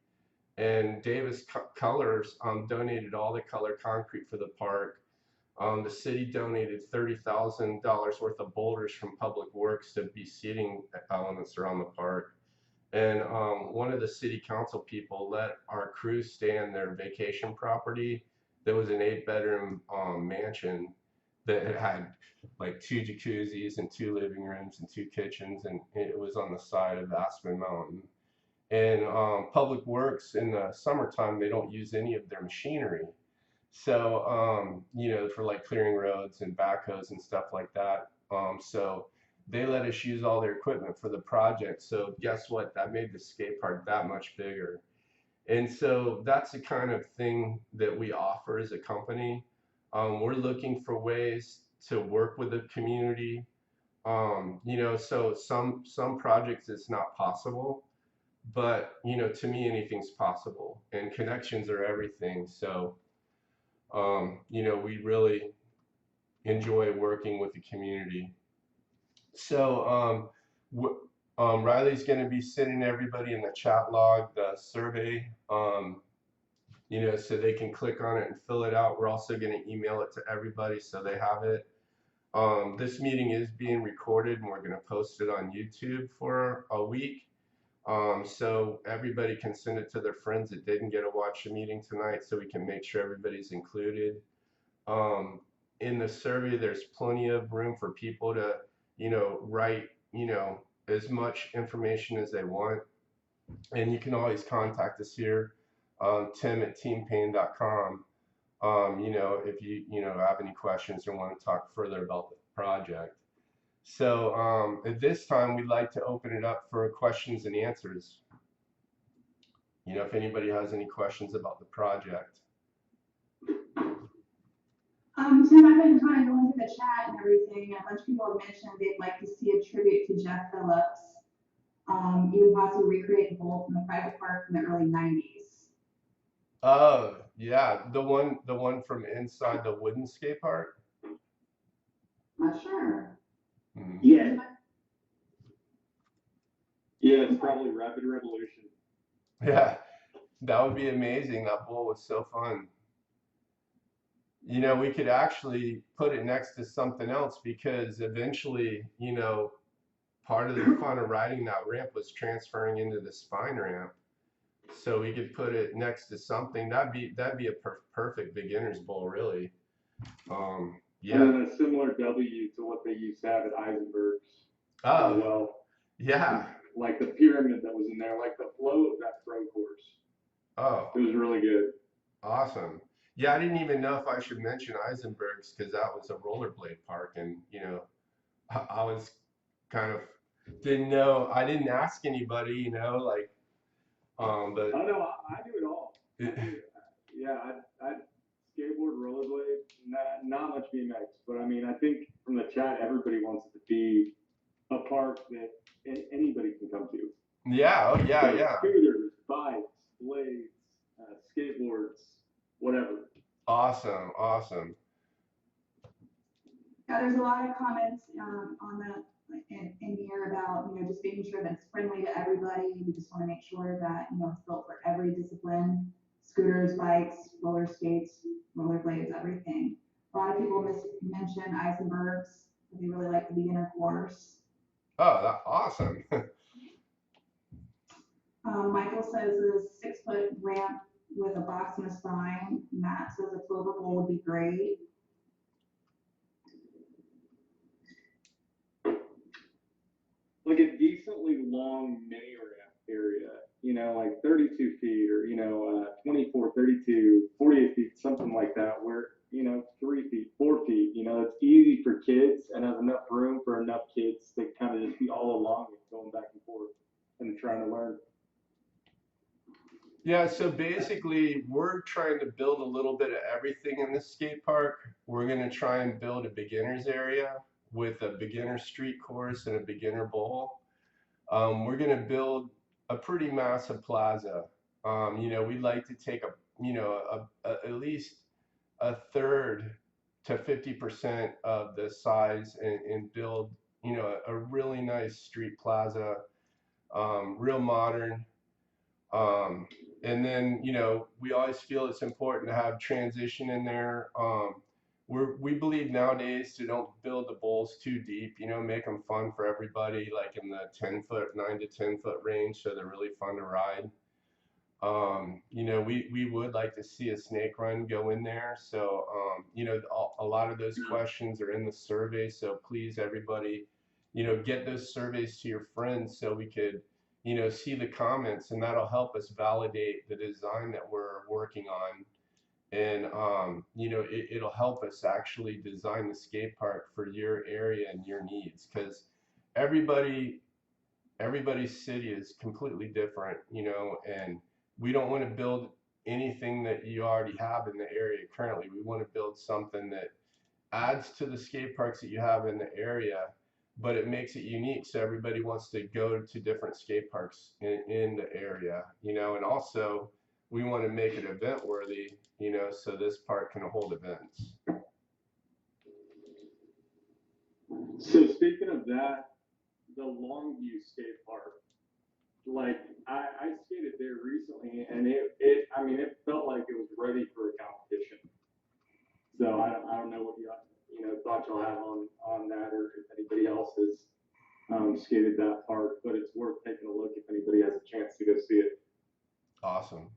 And Davis Colors donated all the color concrete for the park. The city donated $30,000 worth of boulders from Public Works to be seating elements around the park. And one of the city council people let our crew stay in their vacation property. There was an 8-bedroom mansion that had like 2 jacuzzis and 2 living rooms and 2 kitchens, and it was on the side of Aspen Mountain. And Public Works in the summertime, they don't use any of their machinery. So, for like clearing roads and backhoes and stuff like that. So they let us use all their equipment for the project. So guess what? That made the skate park that much bigger. And so that's the kind of thing that we offer as a company. We're looking for ways to work with the community. So some projects it's not possible, but to me anything's possible, and connections are everything. So we really enjoy working with the community. So Riley's going to be sending everybody in the chat log the survey, so they can click on it and fill it out. We're also going to email it to everybody so they have it. This meeting is being recorded, and we're going to post it on YouTube for a week. So everybody can send it to their friends that didn't get to watch the meeting tonight, so we can make sure everybody's included. In the survey, there's plenty of room for people to, write, as much information as they want. And you can always contact us here, tim@teampayne.com. If you, have any questions or want to talk further about the project. So at this time, we'd like to open it up for questions and answers. If anybody has any questions about the project. Tim, I've been kind of going through the chat and everything, and a bunch of people have mentioned they'd like to see a tribute to Jeff Phillips. Even possibly recreate the bowl from the private park from the early 90s. Oh, yeah, the one from inside the wooden skate park? Not sure. Mm-hmm. Yeah. Yeah, it's probably Rapid Revolution. Yeah, that would be amazing. That bowl was so fun. We could actually put it next to something else, because eventually, part of the fun of riding that ramp was transferring into the spine ramp. So we could put it next to something. That'd be a perfect beginner's bowl, really. Yeah. And then a similar W to what they used to have at Eisenberg's. Oh, Well, yeah. like the pyramid that was in there, like the flow of that pro course. Oh, It was really good. awesome. Yeah, I didn't even know if I should mention Eisenberg's, because that was a rollerblade park, and I was kind of didn't know. I didn't ask anybody, but Oh no, I do it all. Yeah, I skateboard, rollerblade, not much BMX, but I mean, I think from the chat, everybody wants it to be a park that anybody can come to. yeah, oh, yeah, So yeah. Scooters, bikes, blades, skateboards, whatever. Awesome, awesome. Yeah, there's a lot of comments on the in here about just making sure that it's friendly to everybody. We just want to make sure that it's built for every discipline: scooters, bikes, roller skates, rollerblades, everything. A lot of people mention Eisenberg's. They really like the beginner course. Oh, that's awesome. Michael says a 6-foot ramp with a box and a spine. Matt says a clover bowl would be great. Like a decently long mini ramp area, like 32 feet or, 24, 32, 48 feet, something like that, where, 3 feet, 4 feet, it's easy for kids and has enough room for enough kids to kind of just be all along and going back and forth and trying to learn. Yeah, so basically we're trying to build a little bit of everything in this skate park. We're going to try and build a beginner's area with a beginner street course and a beginner bowl. We're going to build a pretty massive plaza. We'd like to take at least a third to 50% of the size and build, a really nice street plaza, real modern. And then, we always feel it's important to have transition in there. we believe nowadays to don't build the bowls too deep, make them fun for everybody, like in the 10-foot, 9 to 10 foot range, so they're really fun to ride. We would like to see a snake run go in there. So, a lot of those questions are in the survey. So please, everybody, get those surveys to your friends so we could, see the comments, and that'll help us validate the design that we're working on. And, it'll help us actually design the skate park for your area and your needs, because everybody, everybody's city is completely different, and we don't want to build anything that you already have in the area currently. We want to build something that adds to the skate parks that you have in the area, but it makes it unique. So everybody wants to go to different skate parks in the area, and also we want to make it event worthy, so this park can hold events. So speaking of that, the Longview Skate Park, like I skated there recently, and it felt like it was ready for a competition. So I don't know what thoughts y'all have on that, or if anybody else has skated that park, but it's worth taking a look if anybody has a chance to go see it. Awesome.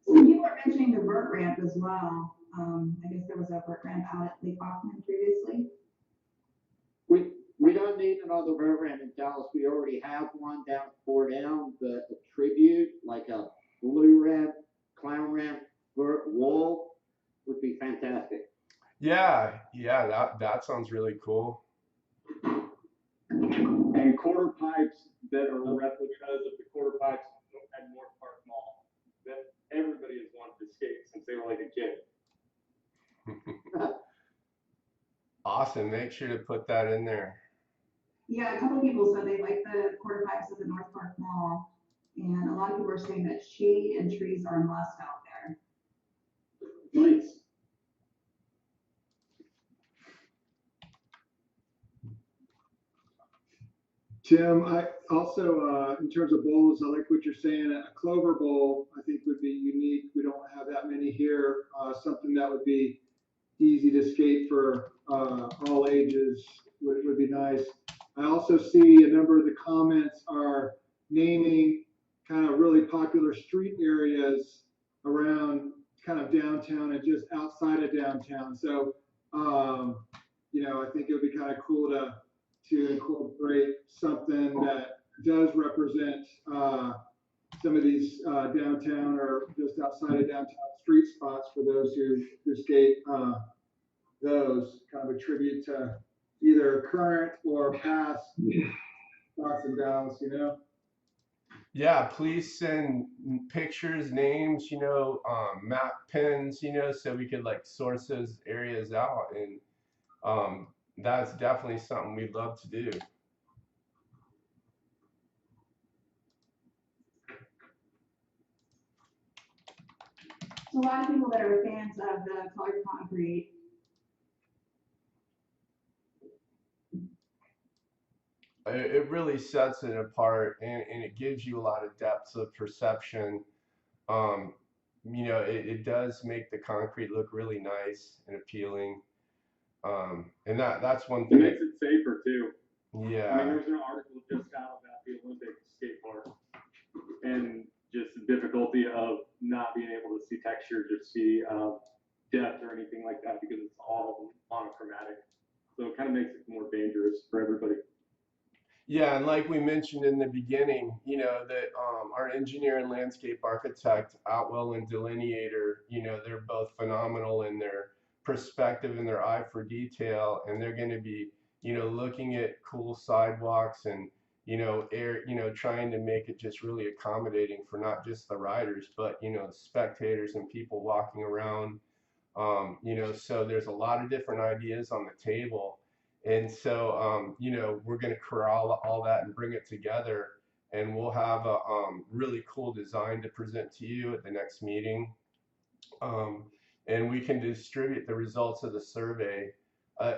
Some people are mentioning the vert ramp as well. I guess there was a vert ramp out at Lake Bachman previously. We don't need another vert ramp in Dallas. We already have one down down, the tribute, like a blue ramp, clown ramp, vert wall would be fantastic. Yeah, that sounds really cool. And quarter pipes that are replicas of the quarter pipes at North Park Mall that everybody has wanted to skate since they were like a kid. Awesome. Make sure to put that in there. Yeah, a couple people said they like the quarter pipes at the North Park Mall, and a lot of people are saying that shade and trees are a must out there. Nice. Tim, I also, in terms of bowls, I like what you're saying. A clover bowl, I think, would be unique. We don't have that many here. Something that would be easy to skate for all ages would be nice. I also see a number of the comments are naming kind of really popular street areas around kind of downtown and just outside of downtown. So, I think it would be kind of cool to incorporate something that does represent some of these downtown or just outside of downtown street spots for those who skate those, kind of a tribute to either current or past spots in Dallas, Yeah, please send pictures, names, map pins, so we could like source those areas out, and that's definitely something we'd love to do. So a lot of people that are fans of the colored concrete. It really sets it apart, and it gives you a lot of depth of perception. It does make the concrete look really nice and appealing. And that's one It thing. makes it safer too. Yeah. I mean, there's an article just out about the Olympic skate park and just the difficulty of not being able to see textures or see depth or anything like that because it's all monochromatic. So it kind of makes it more dangerous for everybody. Yeah, and like we mentioned in the beginning, that our engineer and landscape architect, Outwell and Delineator, they're both phenomenal in their perspective and their eye for detail, and they're going to be, looking at cool sidewalks and, trying to make it just really accommodating for not just the riders, but, spectators and people walking around. So there's a lot of different ideas on the table. And so, we're going to corral all that and bring it together, and we'll have a really cool design to present to you at the next meeting. And we can distribute the results of the survey.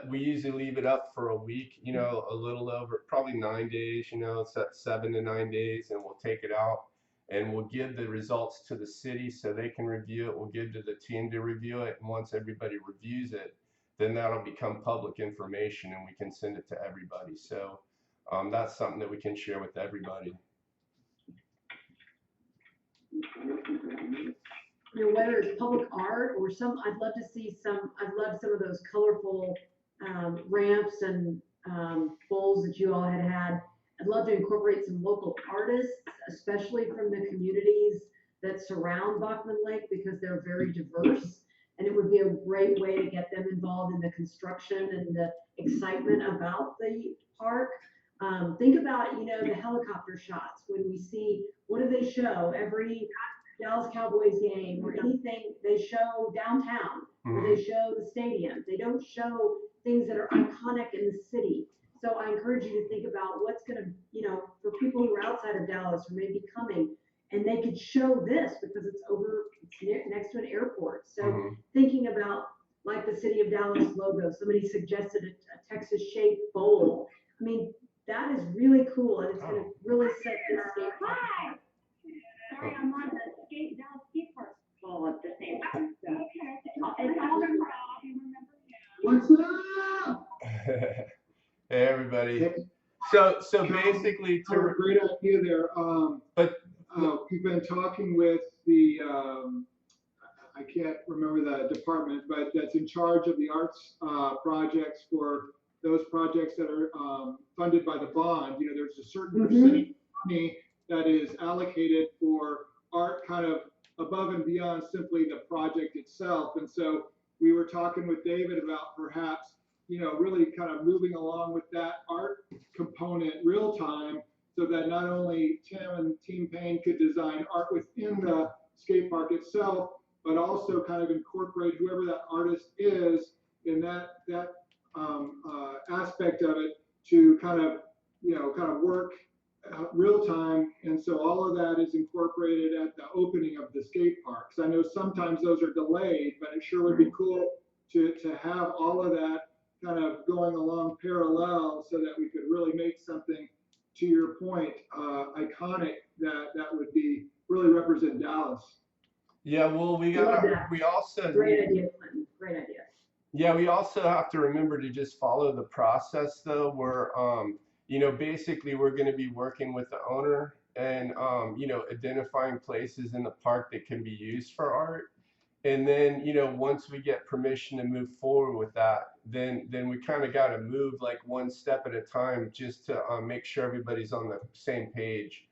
We usually leave it up for a week, a little over, probably 9 days, it's at 7 to 9 days, and we'll take it out and we'll give the results to the city so they can review it. We'll give to the team to review it, and once everybody reviews it, then that'll become public information and we can send it to everybody. So that's something that we can share with everybody. You know, whether it's public art or I'd love to see I'd love some of those colorful ramps and bowls that you all had. I'd love to incorporate some local artists, especially from the communities that surround Bachman Lake, because they're very diverse. And it would be a great way to get them involved in the construction and the excitement about the park. Think about, you know, the helicopter shots when we see, what do they show? Every Dallas Cowboys game or anything, they show downtown, or they show the stadium. They don't show things that are iconic in the city. So I encourage you to think about what's going to, you know, for people who are outside of Dallas or maybe coming, and they could show this because it's next to an airport. So thinking about like the City of Dallas logo, somebody suggested a Texas shaped bowl. I mean, that is really cool, and it's going to really set this skate park apart. Sorry, I'm on the Dallas Skatepark bowl at the same time. So. Okay. It's all remember. What's up? Hey everybody. So basically, Great idea there. But we've been talking with the I can't remember the department, but that's in charge of the arts projects for those projects that are funded by the bond. You know, there's a certain percentage of money that is allocated for art, kind of above and beyond simply the project itself. And so we were talking with David about perhaps, you know, really kind of moving along with that art component real time, so that not only Tim and Team Payne could design art within the skate park itself, but also kind of incorporate whoever that artist is in that aspect of it to kind of work real time. And so all of that is incorporated at the opening of the skate parks. I know sometimes those are delayed, but it sure would be cool to have all of that kind of going along parallel, so that we could really make something, to your point, iconic, that would be really represent Dallas. Yeah, well, we also Great idea, Clinton. Great idea. Yeah, we also have to remember to just follow the process, though, where you know, basically we're going to be working with the owner and you know, identifying places in the park that can be used for art. And then, you know, once we get permission to move forward with that, then we kind of got to move like one step at a time, just to make sure everybody's on the same page.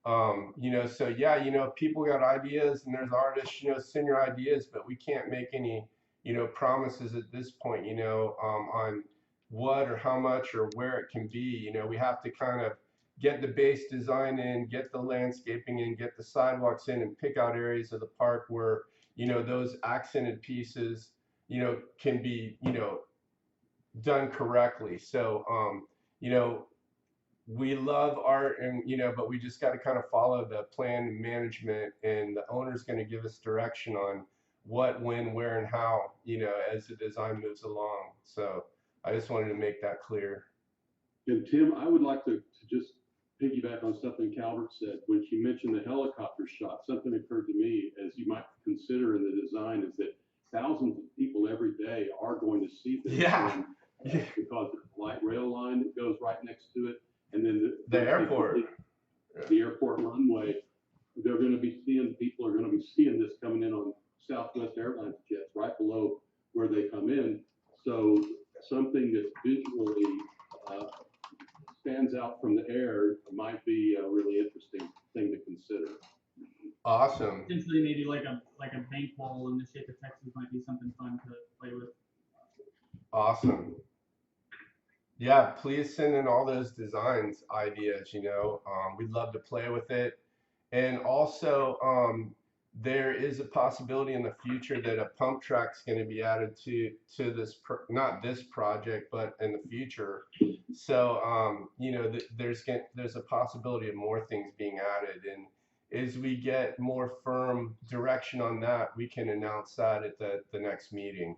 You know, so yeah, you know, people got ideas and there's artists, you know, send your ideas, but we can't make any, you know, promises at this point, you know, on what or how much or where it can be. You know, we have to kind of get the base design in, get the landscaping in, get the sidewalks in, and pick out areas of the park where, you know, those accented pieces, you know, can be, you know, done correctly. So, you know, we love art, and, you know, but we just got to kind of follow the plan and management, and the owner's going to give us direction on what, when, where, and how, you know, as the design moves along. So I just wanted to make that clear. And Tim, I would like to just piggyback on something Calvert said. When she mentioned the helicopter shot, something occurred to me, as you might consider in the design, is that thousands of people every day are going to see this. Yeah. Because of the light rail line that goes right next to it, and then the airport, the airport runway. They're going to be seeing, people are going to be seeing this coming in on Southwest Airlines jets right below where they come in. So something that visually stands out from the air might be a really interesting thing to consider. Awesome. Potentially maybe like a bank wall in the shape of Texas might be something fun to play with. Awesome. Yeah, please send in all those designs ideas, you know, we'd love to play with it. And also, there is a possibility in the future that a pump track's going to be added to this, not this project, but in the future. So, you know, there's a possibility of more things being added. And as we get more firm direction on that, we can announce that at the next meeting.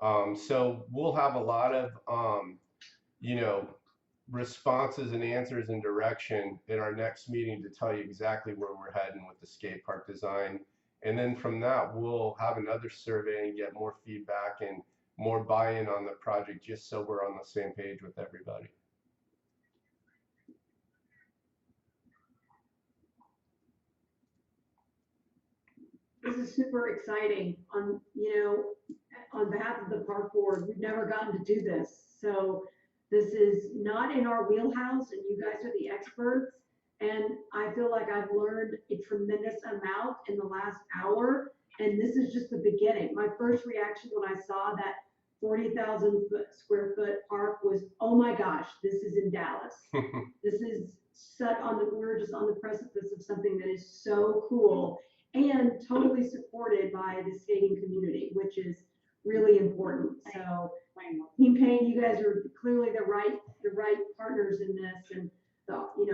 So we'll have a lot of, you know, responses and answers and direction in our next meeting to tell you exactly where we're heading with the skate park design. And then from that, we'll have another survey and get more feedback and more buy-in on the project, just so we're on the same page with everybody. This is super exciting on, on behalf of the park board. We've never gotten to do this. So this is not in our wheelhouse and you guys are the experts. And I feel like I've learned a tremendous amount in the last hour. And this is just the beginning. My first reaction when I saw that 40,000 square foot park was, oh my gosh, this is in Dallas. This is we're just on the precipice of something that is so cool and totally supported by the skating community, which is really important. So Team Payne, you guys are clearly the right partners in this, and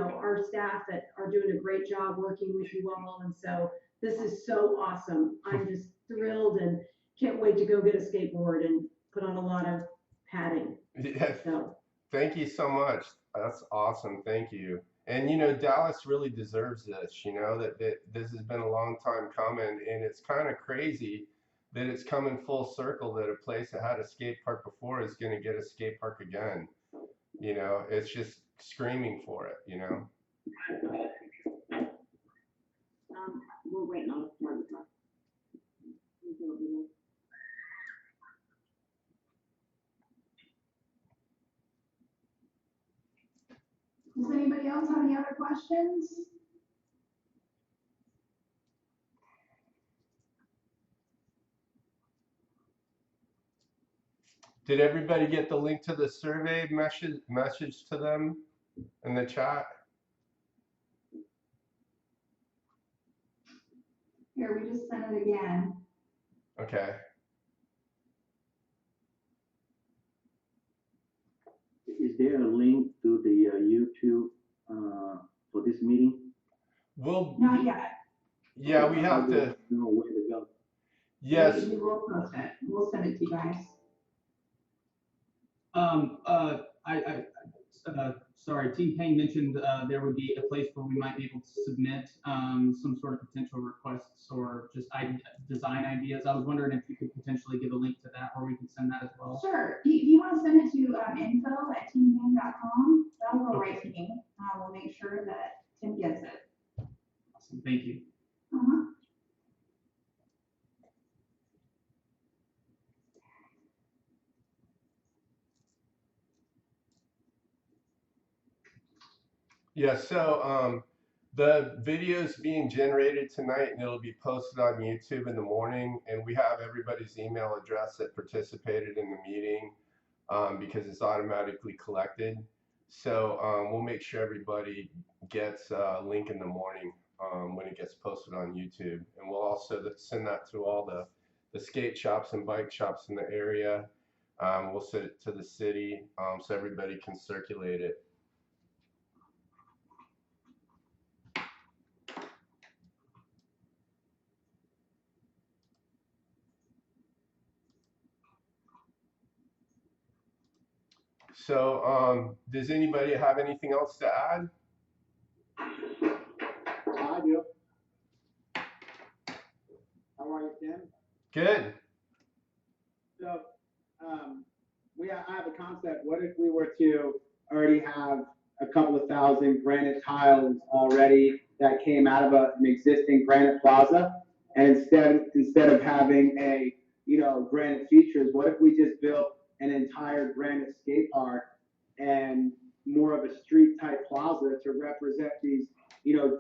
our staff that are doing a great job working with you all. And so this is so awesome. I'm just thrilled and can't wait to go get a skateboard and put on a lot of padding. Yeah. So Thank you so much. That's awesome. Thank you. And Dallas really deserves this. That this has been a long time coming, and it's kind of crazy that it's coming full circle that a place that had a skate park before is going to get a skate park again. It's just screaming for it. We're waiting on the phone. Does anybody else have any other questions? Did everybody get the link to the survey message to them in the chat? Here, we just sent it again. Okay. Is there a link to the YouTube for this meeting? Well, Not yet. yeah, we have to know where to go. Yes. We will post it. We'll send it to you guys. Sorry, Team Payne mentioned there would be a place where we might be able to submit some sort of potential requests or just design ideas. I was wondering if you could potentially give a link to that, or we could send that as well. Sure. Do you want to send it to info@teampayne.com? That'll go right to me. We'll make sure that Tim gets it. Awesome. Thank you. Uh-huh. Yeah, so the video is being generated tonight and it'll be posted on YouTube in the morning, and we have everybody's email address that participated in the meeting because it's automatically collected. So we'll make sure everybody gets a link in the morning when it gets posted on YouTube, and we'll also send that to all the skate shops and bike shops in the area. We'll send it to the city so everybody can circulate it. So, does anybody have anything else to add? I do. How are you, Tim? Good. So, I have a concept. What if we were to already have a couple of thousand granite tiles already that came out of an existing granite plaza, and instead of having a granite features, what if we just built an entire granite skate park and more of a street type plaza to represent these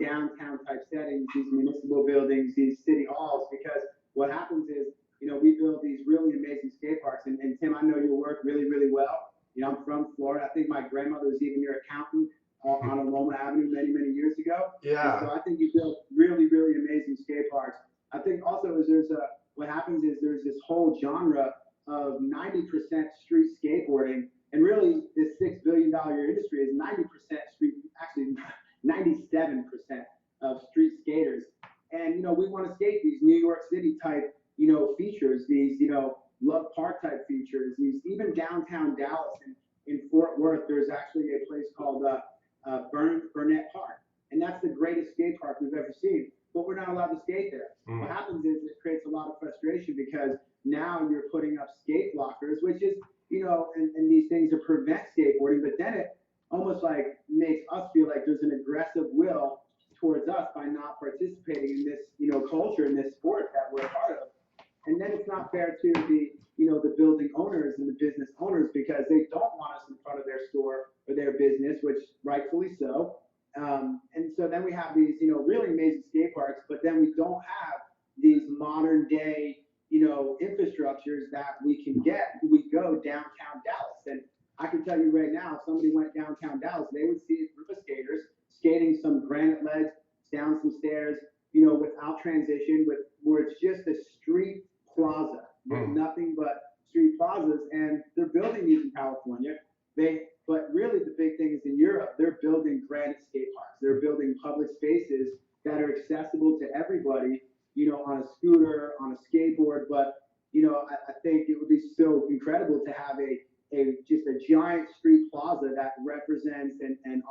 downtown type settings, these municipal buildings, these city halls? Because what happens is we build these really amazing skate parks, and Tim, I know your work really, really well. I'm from Florida. I think my grandmother was even your accountant on Aloma Avenue many, many years ago. Yeah. And so I think you built really, really amazing skate parks. I think also what happens is there's this whole genre of 90% street skateboarding, and really this $6 billion industry is 90% street, actually 97% of street skaters. And we want to skate these New York City type features, these Love Park type features, these even downtown Dallas in Fort Worth, there's actually a place called Burnett Park, and that's the greatest skate park we've ever seen. But we're not allowed to skate there. What happens is it creates a lot of frustration because now you're putting up skate blockers, which is, and these things to prevent skateboarding, but then it almost like makes us feel like there's an aggressive will towards us by not participating in this, culture, in this sport that we're a part of. And then it's not fair to the building owners and the business owners because they don't want us in front of their store or their business, which rightfully so. And so then we have these, really amazing skate parks, but then we don't have these modern day, infrastructures that we can get when we go downtown Dallas. And I can tell you right now, if somebody went downtown Dallas, they would see a group of skaters skating some granite ledge down some stairs, without transition, where it's just a street plaza with nothing but street plazas. And they're building these in California. But really the big thing is in Europe, they're building granite skate parks. They're building public spaces that are accessible to everybody, on a scooter, on a skateboard. But, I think it would be so incredible to have just a giant street plaza that represents and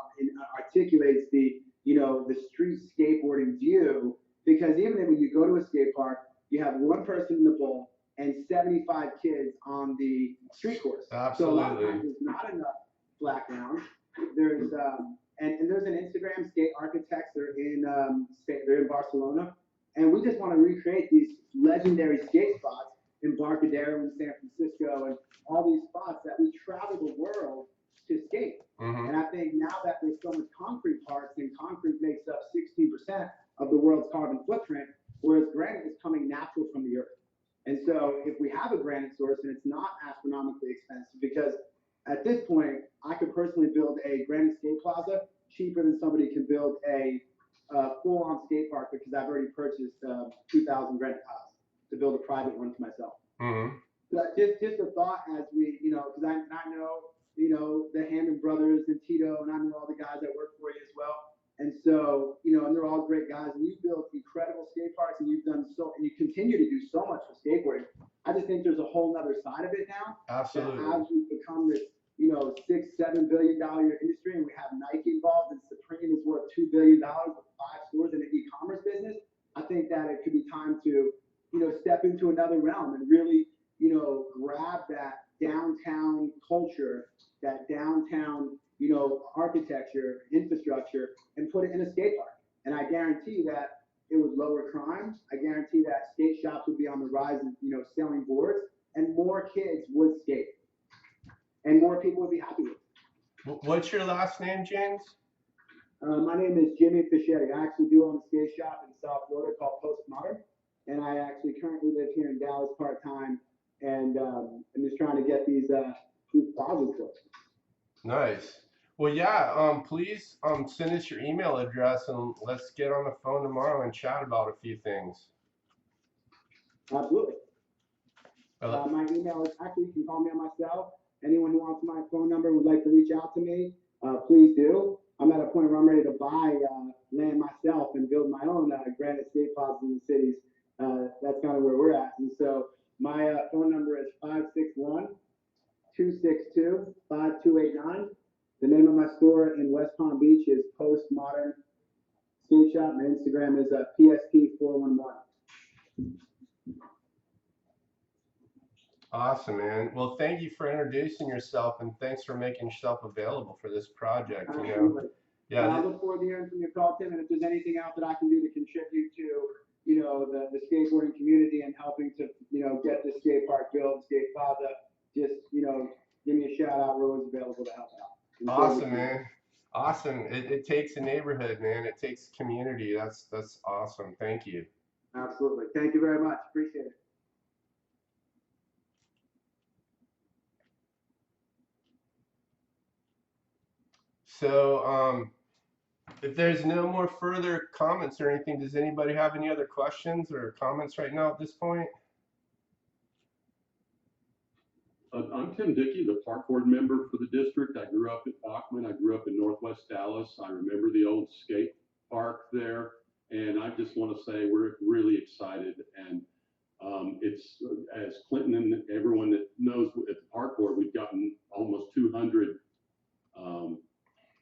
articulates the street skateboarding view. Because even when you go to a skate park, you have one person in the bowl and 75 kids on the street course. Absolutely. So a lot of times there's not enough flat ground. There's and there's an Instagram skate architects. They're in Barcelona, and we just want to recreate these legendary skate spots in Barcadero and San Francisco and all these spots that we travel the world to skate. And I think now that there's so much concrete parks, and concrete makes up 16% of the world's carbon footprint, whereas granite is coming natural from the earth. And so if we have a granite source and it's not astronomically expensive, because at this point, I could personally build a granite skate plaza cheaper than somebody can build a full-on skate park because I've already purchased 2,000 granite tiles to build a private one for myself. So just a thought as we, because I know, the Hammond brothers and Tito, and I know all the guys that work for you as well. And so, and they're all great guys, and you've built incredible skate parks, and you've done and you continue to do so much for skateboarding. I just think there's a whole nother side of it now. Absolutely. As we become this, $6-7 billion industry, and we have Nike involved, and Supreme is worth $2 billion with 5 stores in the e-commerce business. I think that it could be time to, step into another realm and really, grab that downtown culture, that downtown, architecture, infrastructure, and put it in a skate park. And I guarantee that it would lower crime. I guarantee that skate shops would be on the rise of, selling boards, and more kids would skate. And more people would be happy with it. What's your last name, James? My name is Jimmy Fischetti. I actually do own a skate shop in South Florida called Postmodern. And I actually currently live here in Dallas part-time. And I'm just trying to get these plazas built. Nice. Well, yeah, please send us your email address and let's get on the phone tomorrow and chat about a few things. Absolutely. My email is, actually, you can call me on my cell. Anyone who wants my phone number and would like to reach out to me, please do. I'm at a point where I'm ready to buy land myself and build my own granite skate plazas in the cities. That's kind of where we're at. And so my phone number is 561-262-5289. The name of my store in West Palm Beach is Postmodern Skate Shop. My Instagram is PSP411. Awesome, man. Well, thank you for introducing yourself, and thanks for making yourself available for this project. Absolutely. Yeah. I look forward to hearing from you, Carlton, and if there's anything else that I can do to contribute to, the skateboarding community and helping to, get the skate park built, skate plaza, just, give me a shout out. We're always available to help out. Awesome, man. Awesome. It takes a neighborhood, man. It takes community. That's awesome. Thank you. Absolutely. Thank you very much. Appreciate it. So, if there's no more further comments or anything, does anybody have any other questions or comments right now at this point? I'm Tim Dickey, the park board member for the district. I grew up at Bachman. I grew up in Northwest Dallas. I remember the old skate park there. And I just want to say we're really excited. And It's, as Clinton and everyone that knows at the park board, we've gotten almost 200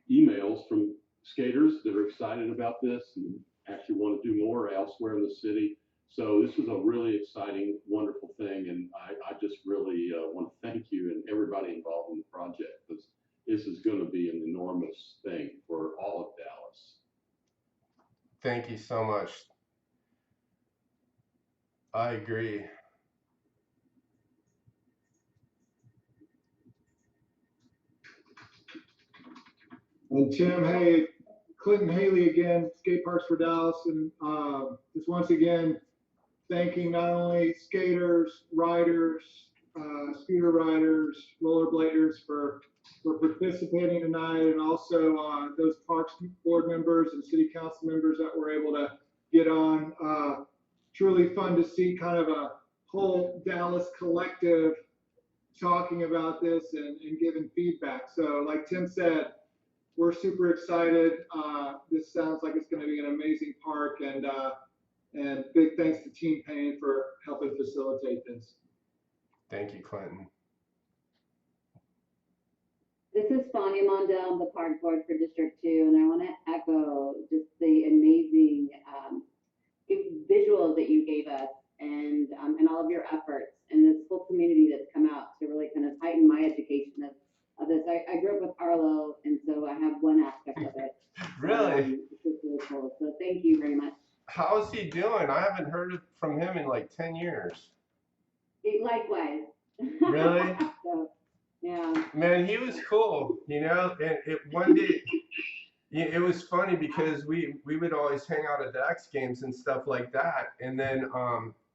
emails from skaters that are excited about this and actually want to do more elsewhere in the city. So this is a really exciting, wonderful thing, and I just really want to thank you and everybody involved in the project, because this is going to be an enormous thing for all of Dallas. Thank you so much. I agree. And Tim, hey, Clinton Haley again, Skateparks for Dallas, and just once again, thanking not only skaters, riders, scooter riders, rollerbladers for participating tonight, and also those parks board members and city council members that were able to get on. Truly fun to see kind of a whole Dallas collective talking about this and giving feedback. So like Tim said, we're super excited. This sounds like it's going to be an amazing park, and big thanks to Team Payne for helping facilitate this. Thank you, Clinton. This is Fania Mondell, I'm the park board for District 2, and I want to echo just the amazing visuals that you gave us, and all of your efforts, and this whole community that's come out to really kind of heighten my education of this. I grew up with Arlo, and so I have one aspect of it. Really? It's really cool. So thank you very much. How's he doing? I haven't heard from him in like 10 years. Likewise. Really? So, yeah. Man, he was cool, you know, and one day, it was funny because we would always hang out at the X Games and stuff like that. And then,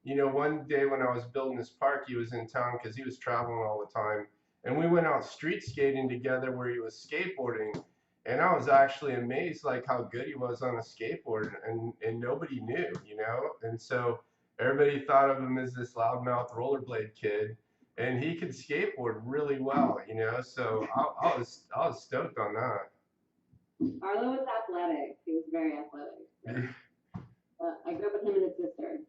you know, one day when I was building this park, he was in town because he was traveling all the time. And we went out street skating together where he was skateboarding. And I was actually amazed like how good he was on a skateboard, and nobody knew, you know? And so everybody thought of him as this loudmouth rollerblade kid, and he could skateboard really well, you know? So I was stoked on that. Arlo was athletic. He was very athletic. I grew up with him and his sister.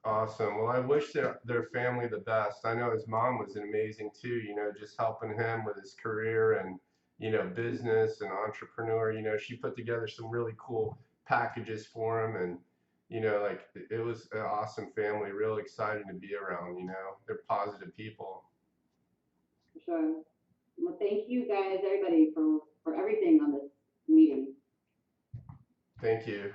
Awesome. Well, I wish their family the best. I know his mom was amazing too, you know, just helping him with his career and, you know, business and entrepreneur. You know, she put together some really cool packages for him, and, you know, like it was an awesome family, real exciting to be around, you know. They're positive people. For sure. Well, thank you guys, everybody, for everything on this meeting. Thank you.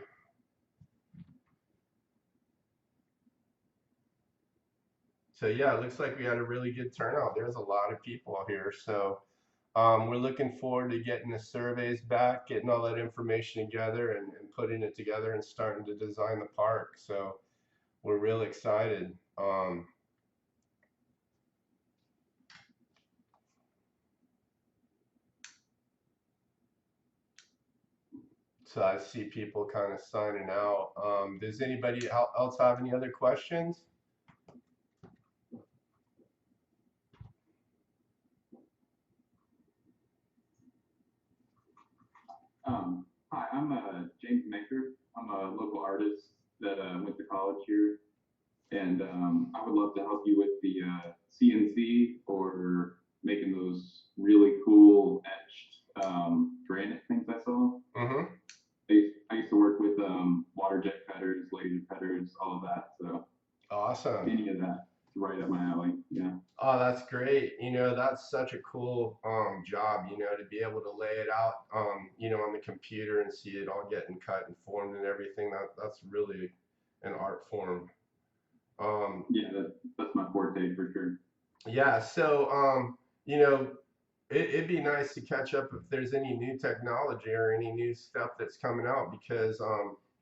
So yeah, it looks like we had a really good turnout. There's a lot of people here. So we're looking forward to getting the surveys back, getting all that information together, and putting it together and starting to design the park. So we're real excited. So I see people kind of signing out. Does anybody else have any other questions? Hi, I'm James Maker. I'm a local artist that went to college here, and I would love to help you with the CNC or making those really cool etched granite things I saw. Mm-hmm. I used to work with water jet cutters, laser cutters, all of that. So awesome. Any of that is right up my alley. Yeah. Oh, that's great. You know, that's such a cool job, you know, to be able to lay it out, you know, on the computer and see it all getting cut and formed and everything. That's really an art form. Yeah, that's my forte for sure. Yeah, so you know, it'd be nice to catch up if there's any new technology or any new stuff that's coming out, because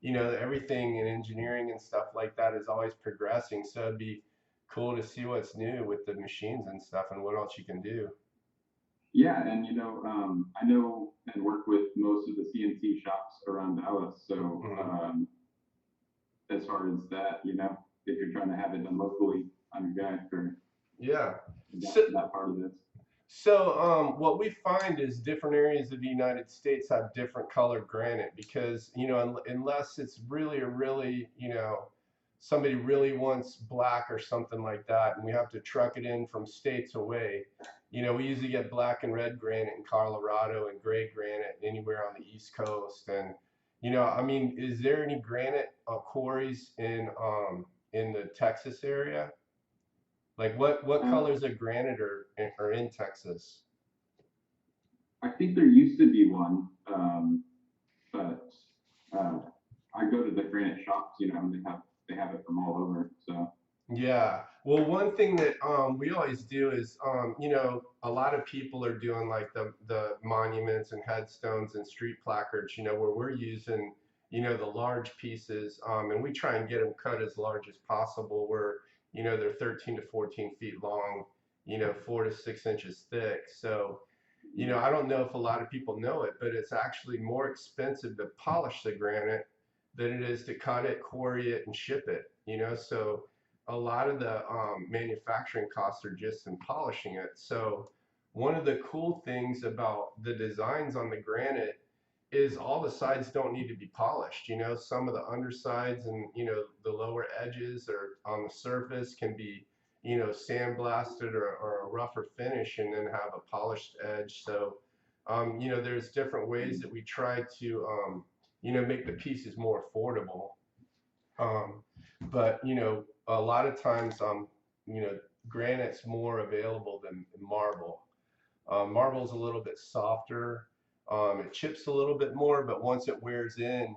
you know, everything in engineering and stuff like that is always progressing. So it'd be cool to see what's new with the machines and stuff and what else you can do. Yeah, and you know, I know and work with most of the CNC shops around Dallas. So as far as that, you know, if you're trying to have it done locally, I'm your guy for that part of this. So what we find is different areas of the United States have different colored granite, because, you know, unless it's really, you know, somebody really wants black or something like that, and we have to truck it in from states away. We usually get black and red granite in Colorado and gray granite anywhere on the East Coast. And, I mean, is there any granite quarries in the Texas area? Like what colors of granite are in Texas? I think there used to be one, but I go to the granite shops, and they have it from all over. So Yeah. Well, one thing that we always do is a lot of people are doing like the monuments and headstones and street placards, where we're using the large pieces, and we try and get them cut as large as possible, where they're 13 to 14 feet long, 4 to 6 inches thick. So I don't know if a lot of people know it, but it's actually more expensive to polish the granite than it is to cut it, quarry it, and ship it. So a lot of the manufacturing costs are just in polishing it. So one of the cool things about the designs on the granite is all the sides don't need to be polished. Some of the undersides and the lower edges or on the surface can be sandblasted or a rougher finish and then have a polished edge. So there's different ways that we try to make the pieces more affordable. But a lot of times granite's more available than marble. Marble's a little bit softer. It chips a little bit more, but once it wears in,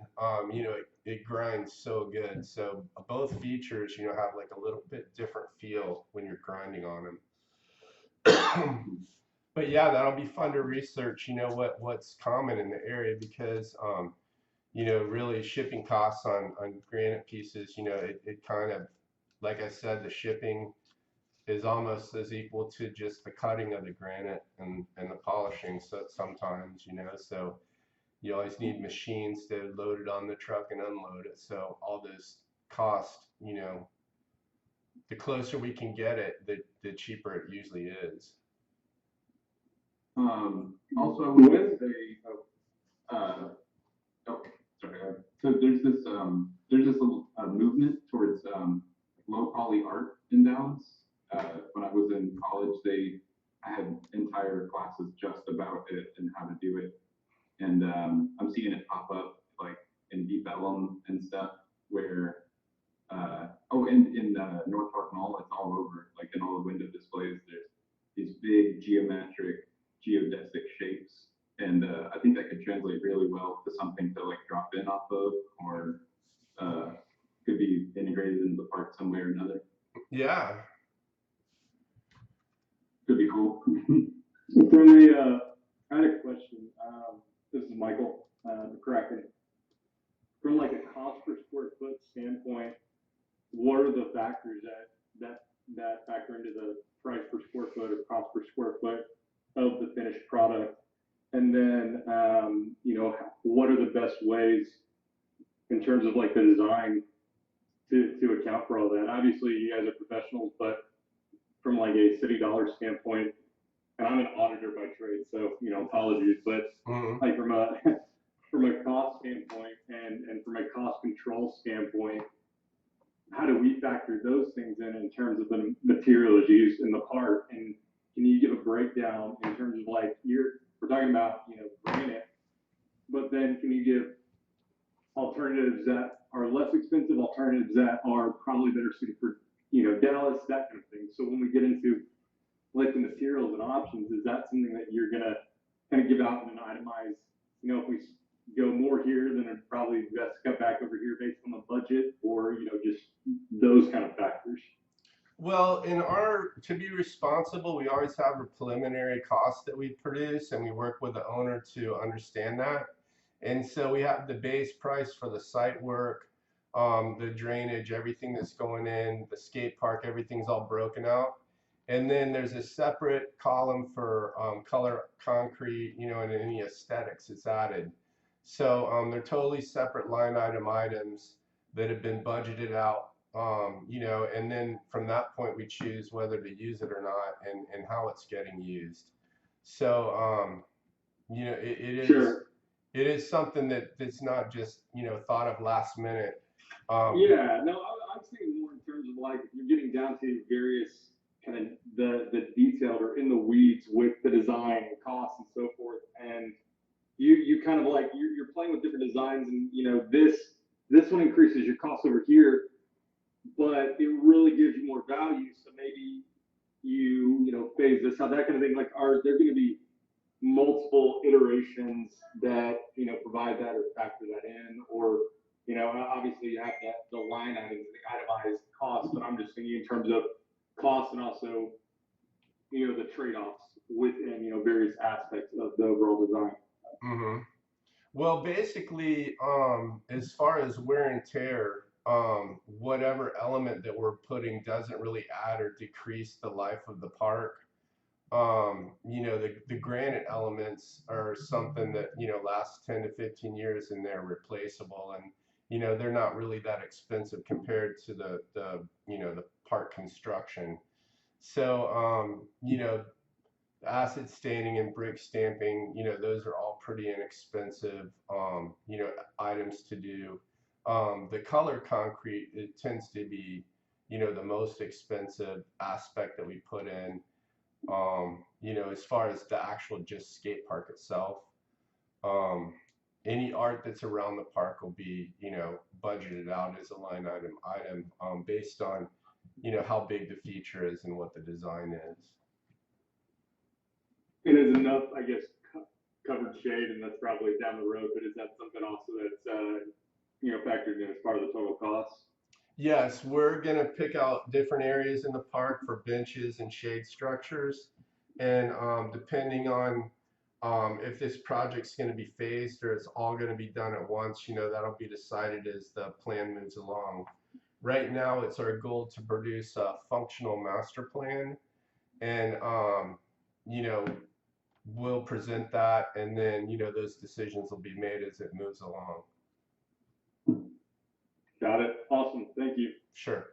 it grinds so good. So both features, have like a little bit different feel when you're grinding on them. But yeah, that'll be fun to research, what's common in the area, because really shipping costs on granite pieces, it kind of, like I said, the shipping is almost as equal to just the cutting of the granite and the polishing. So sometimes, so you always need machines to load it on the truck and unload it. So all this cost, the closer we can get it, the cheaper it usually is. Also, I would say, sorry. So there's this movement towards low poly art in Dallas. When I was in college, I had entire classes just about it and how to do it. And I'm seeing it pop up like in Deep Ellum and stuff, where in North Park Mall, it's all over. Like in all the window displays, there's these big geometric, geodesic shapes. And I think that could translate really well to something to like drop in off of, or could be integrated into the park some way or another. Yeah. Could be cool. I had a question. This is Michael Kraken. From like a cost per square foot standpoint, what are the factors that factor into the price per square foot or cost per square foot of the finished product? And then, what are the best ways in terms of like the design to account for all that? Obviously, you guys are professionals, but from like a city dollar standpoint, and I'm an auditor by trade, so apologies, but like from a cost standpoint and from a cost control standpoint, how do we factor those things in terms of the materials used in the part? And can you give a breakdown in terms of like we're talking about granite, but then can you give alternatives that are less expensive, alternatives that are probably better suited for Dallas, that kind of thing? So when we get into like the materials and options, is that something that you're gonna kind of give out in an itemized, if we go more here, then it's probably best to cut back over here based on the budget, or just those kind of factors? Well, to be responsible, we always have a preliminary cost that we produce, and we work with the owner to understand that. And so we have the base price for the site work, the drainage, everything that's going in, the skate park, everything's all broken out. And then there's a separate column for color concrete, and any aesthetics that's added. So they're totally separate line item items that have been budgeted out. And then from that point, we choose whether to use it or not, and how it's getting used. So, it is something that's not just, thought of last minute. Yeah, no, I'm like you're getting down to various kind of the detailed or in the weeds with the design and costs and so forth, and you kind of like you're playing with different designs, and you know this one increases your cost over here, but it really gives you more value. So maybe you know phase this out, that kind of thing. Like, are there going to be multiple iterations that you know provide that or factor that in, or you know obviously you have the line items, the itemized costs, but I'm just thinking in terms of cost and also you know the trade-offs within you know various aspects of the overall design. Mm-hmm. Well, basically, as far as wear and tear, whatever element that we're putting doesn't really add or decrease the life of the park. You know, the granite elements are something that, you know, lasts 10 to 15 years and they're replaceable. And, you know, they're not really that expensive compared to the you know, the park construction. So, you know, acid staining and brick stamping, you know, those are all pretty inexpensive, you know, items to do. The color concrete, it tends to be, you know, the most expensive aspect that we put in. You know, as far as the actual just skate park itself, any art that's around the park will be, you know, budgeted out as a line item, based on, you know, how big the feature is and what the design is. And is enough, I guess, covered shade, and that's probably down the road, but is that something also that's, you know, factored in as part of the total cost? Yes, we're gonna pick out different areas in the park for benches and shade structures. And depending on if this project's gonna be phased or it's all gonna be done at once, you know, that'll be decided as the plan moves along. Right now, it's our goal to produce a functional master plan, and you know, we'll present that, and then, you know, those decisions will be made as it moves along. Got it. Awesome. Thank you. Sure.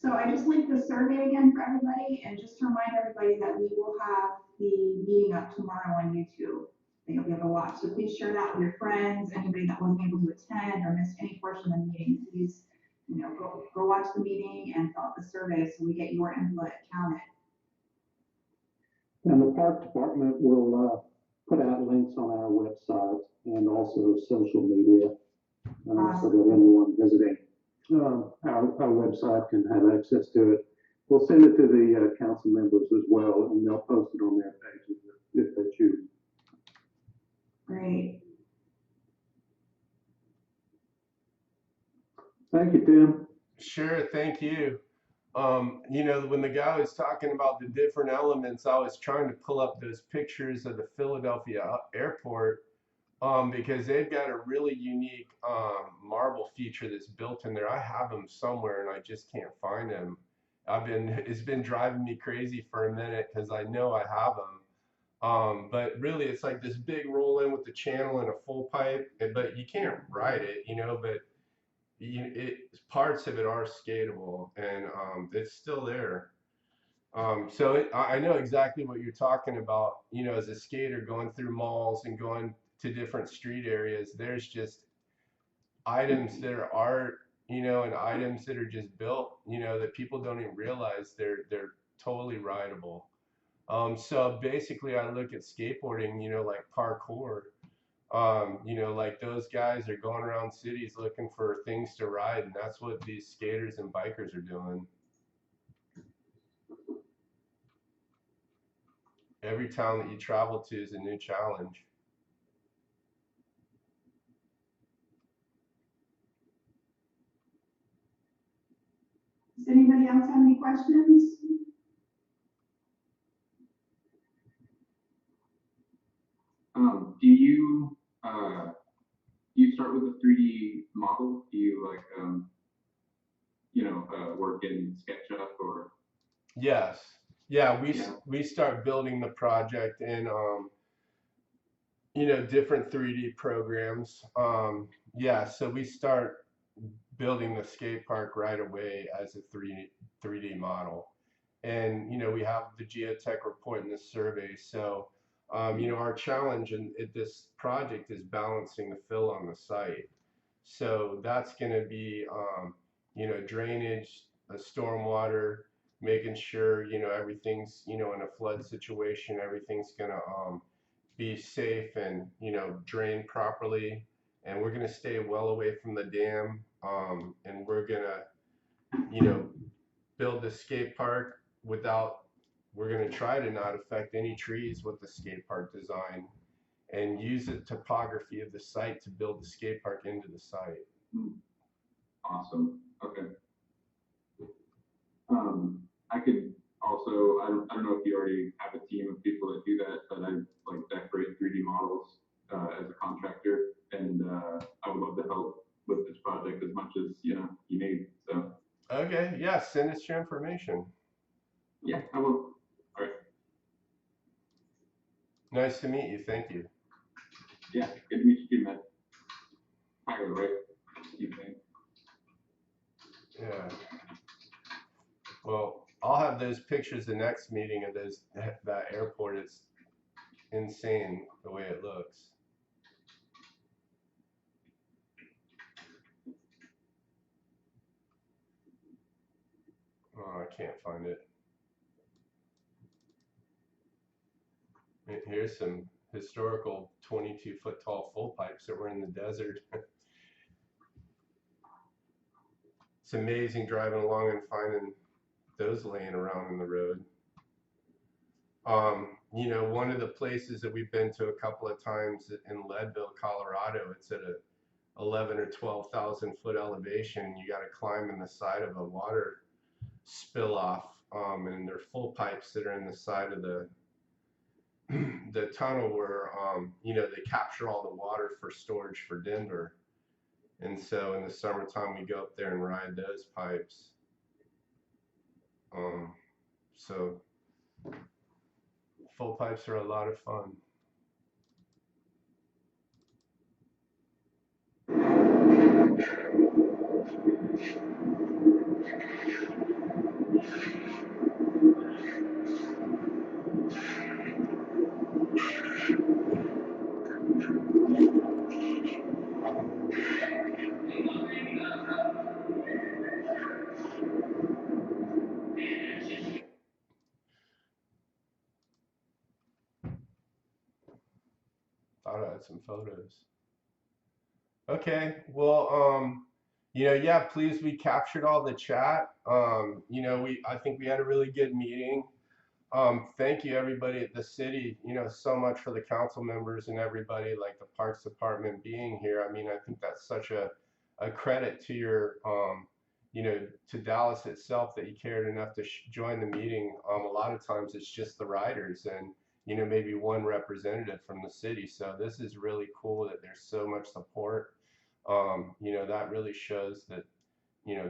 So I just linked the survey again for everybody, and just to remind everybody that we will have the meeting up tomorrow on YouTube that you'll be able to watch. So please share that with your friends, anybody that wasn't able to attend or missed any portion of the meeting. Please, you know, go watch the meeting and fill out the survey so we get your input counted. And the park department will put out links on our website and also social media, so that anyone visiting our website can have access to it. We'll send it to the council members as well, and they'll post it on their pages if they choose. Great. Thank you, Tim. Sure, thank you. You know, when the guy was talking about the different elements, I was trying to pull up those pictures of the Philadelphia airport, because they've got a really unique marble feature that's built in there. I have them somewhere and I just can't find them. It's been driving me crazy for a minute because I know I have them. But really, it's like this big roll in with the channel and a full pipe, but you can't ride it, you know, but parts of it are skatable, and it's still there. So I know exactly what you're talking about. You know, as a skater going through malls and going to different street areas, there's just items that are art, you know, and items that are just built, you know, that people don't even realize they're totally rideable. So basically, I look at skateboarding, you know, like parkour. You know, like those guys are going around cities looking for things to ride, and that's what these skaters and bikers are doing. Every town that you travel to is a new challenge. Does anybody else have any questions? Do you start with a 3D model? Do you like, you know, work in SketchUp or? Yes. Yeah, we start building the project in you know, different 3D programs. Yeah, so we start building the skate park right away as a 3D model. And you know, we have the geotech report in the survey, so Our challenge in this project is balancing the fill on the site. So that's going to be, drainage, stormwater, making sure, everything's, in a flood situation, everything's going to be safe and, drain properly. And we're going to stay well away from the dam. And we're going to, build the skate park we're going to try to not affect any trees with the skate park design and use the topography of the site to build the skate park into the site. Awesome. Okay. I could also, I don't know if you already have a team of people that do that, but I like decorate 3D models as a contractor, and I would love to help with this project as much as you need. So. Okay. Yeah. Send us your information. Yeah, I will. All right. Nice to meet you. Thank you. Yeah, good to meet you too, man. Tyler, right? You think? Yeah. Well, I'll have those pictures the next meeting of that airport. It's insane the way it looks. Oh, I can't find it. Here's some historical 22-foot tall full pipes that were in the desert. It's amazing driving along and finding those laying around in the road. One of the places that we've been to a couple of times in Leadville, Colorado, it's at a 11 or 12,000 foot elevation. You got to climb in the side of a water spill off, and they're full pipes that are in the side of the tunnel where they capture all the water for storage for Denver. And so in the summertime we go up there and ride those pipes. So full pipes are a lot of fun. Thought I had some photos. Okay, well, yeah, please, we captured all the chat. I think we had a really good meeting. Thank you everybody at the city, so much for the council members and everybody like the Parks Department being here. I mean, I think that's such a credit to your, to Dallas itself that you cared enough to join the meeting. A lot of times it's just the riders and, maybe one representative from the city. So this is really cool that there's so much support. That really shows that,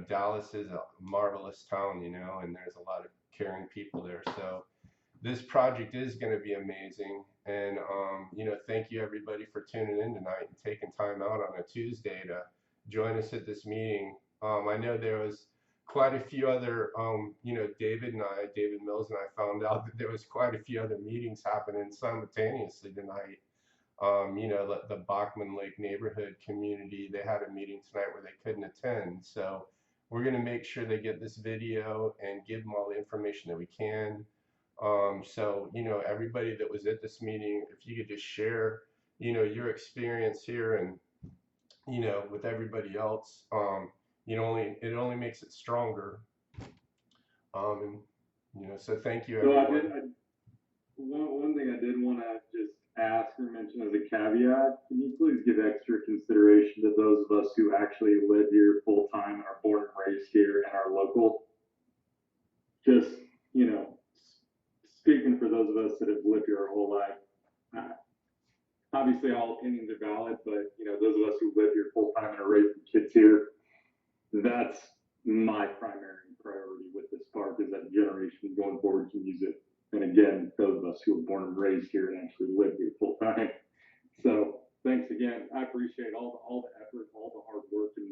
Dallas is a marvelous town, and there's a lot of caring people there. So this project is going to be amazing. And, thank you everybody for tuning in tonight and taking time out on a Tuesday to join us at this meeting. I know there was quite a few other, David Mills and I found out that there was quite a few other meetings happening simultaneously tonight. The Bachman Lake neighborhood community, they had a meeting tonight where they couldn't attend. So we're going to make sure they get this video and give them all the information that we can. So, everybody that was at this meeting, if you could just share, your experience here and, with everybody else, it only makes it stronger. So thank you, everyone. One thing I did want to just ask or mention as a caveat, can you please give extra consideration to those of us who actually live here full time and are born and raised here and are local? Just, speaking for those of us that have lived here our whole life, obviously all opinions are valid, but those of us who live here full time and are raising kids here, that's my primary priority with this park, is that generation going forward can use it. And again, those of us who were born and raised here and actually live here full time. So thanks again. I appreciate all the effort, all the hard work, and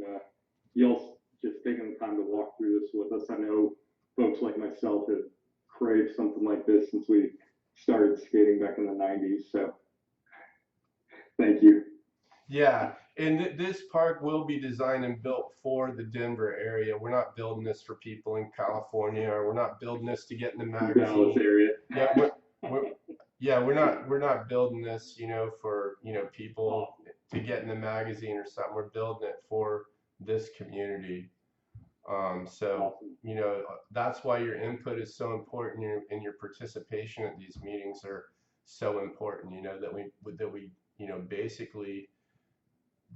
y'all just taking the time to walk through this with us. I know folks like myself have craved something like this since we started skating back in the 90s. So thank you. Yeah, and this park will be designed and built for the Denver area. We're not building this for people in California, or we're not building this to get in the magazine. Dallas area. Yeah, we're not building this, for, people to get in the magazine or something. We're building it for this community. So, that's why your input is so important, and your participation at these meetings are so important, that we basically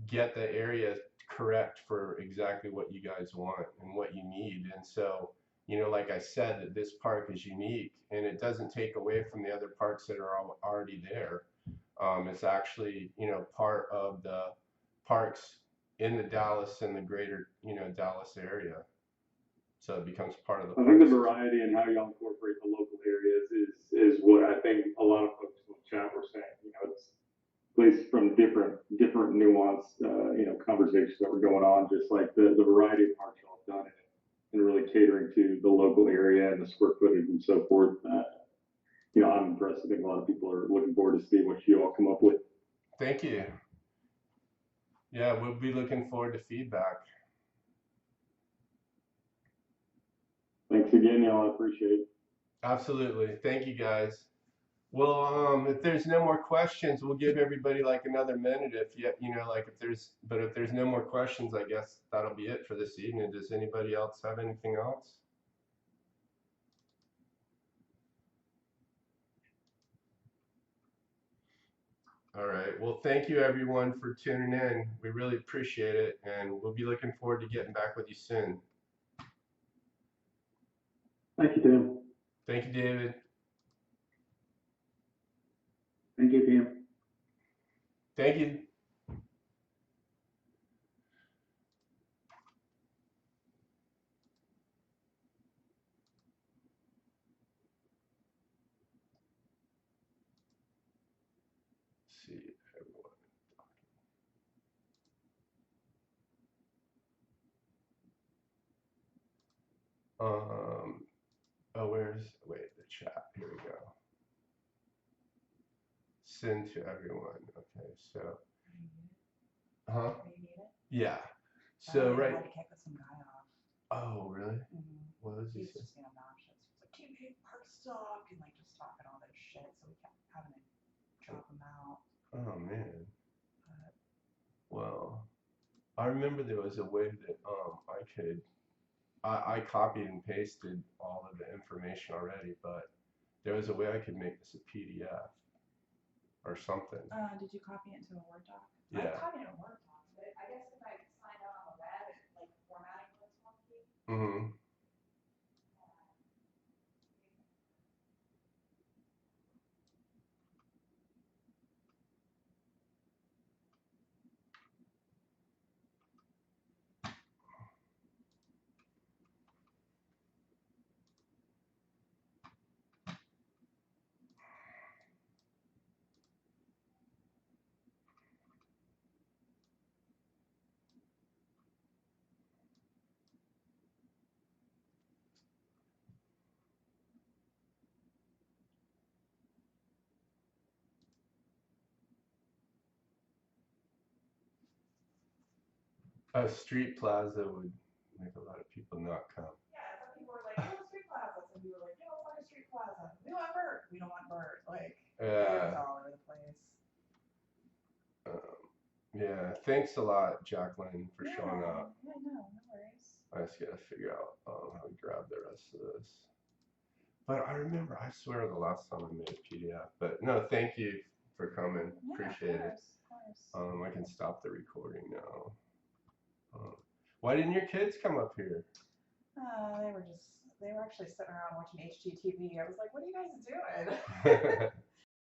get the area correct for exactly what you guys want and what you need. And so, like I said, that this park is unique, and it doesn't take away from the other parks that are already there. It's actually, part of the parks in the Dallas and the greater, Dallas area. So it becomes part of the I think the park system. variety and how y'all incorporate the local areas is what I think a lot of folks in the chat were saying. It's plays from different nuanced, conversations that were going on, just like the variety of parks y'all have done and really catering to the local area and the square footage and so forth. I'm impressed. I think a lot of people are looking forward to see what you all come up with. Thank you. Yeah, we'll be looking forward to feedback. Thanks again, y'all. I appreciate it. Absolutely. Thank you, guys. Well, if there's no more questions, we'll give everybody like another minute. If there's no more questions, I guess that'll be it for this evening. Does anybody else have anything else? All right. Well, thank you everyone for tuning in. We really appreciate it, and we'll be looking forward to getting back with you soon. Thank you, Tim. Thank you, David. Thank you, Tim. Thank you. See everyone. Wait, the chat. Here we go. Send to everyone. Okay, so. Huh? Yeah. So right. Oh, really? What was He's this? just being obnoxious. He's like, can't pay park stock and like just talking all that shit. So we kept having to drop him out. Oh man. Well, I remember there was a way that I copied and pasted all of the information already, but there was a way I could make this a PDF or something. Did you copy it into a Word doc? Yeah. I copied it in a Word doc, but I guess if I signed out on the web, it like formatting was funky. Mm-hmm. A street plaza would make a lot of people not come. Yeah, some people were like, oh, street plaza. Some people were like, no, fuck a street plaza. We want Bert. We don't want Bert. Like, it's all over the place. Yeah, thanks a lot, Jacqueline, for showing up. Yeah, no worries. I just gotta figure out how to grab the rest of this. But I remember, I swear the last time I made a PDF. But no, thank you for coming. Yeah, Appreciate it. Of course. I can stop the recording now. Why didn't your kids come up here? They were actually sitting around watching HGTV. I was like, what are you guys doing?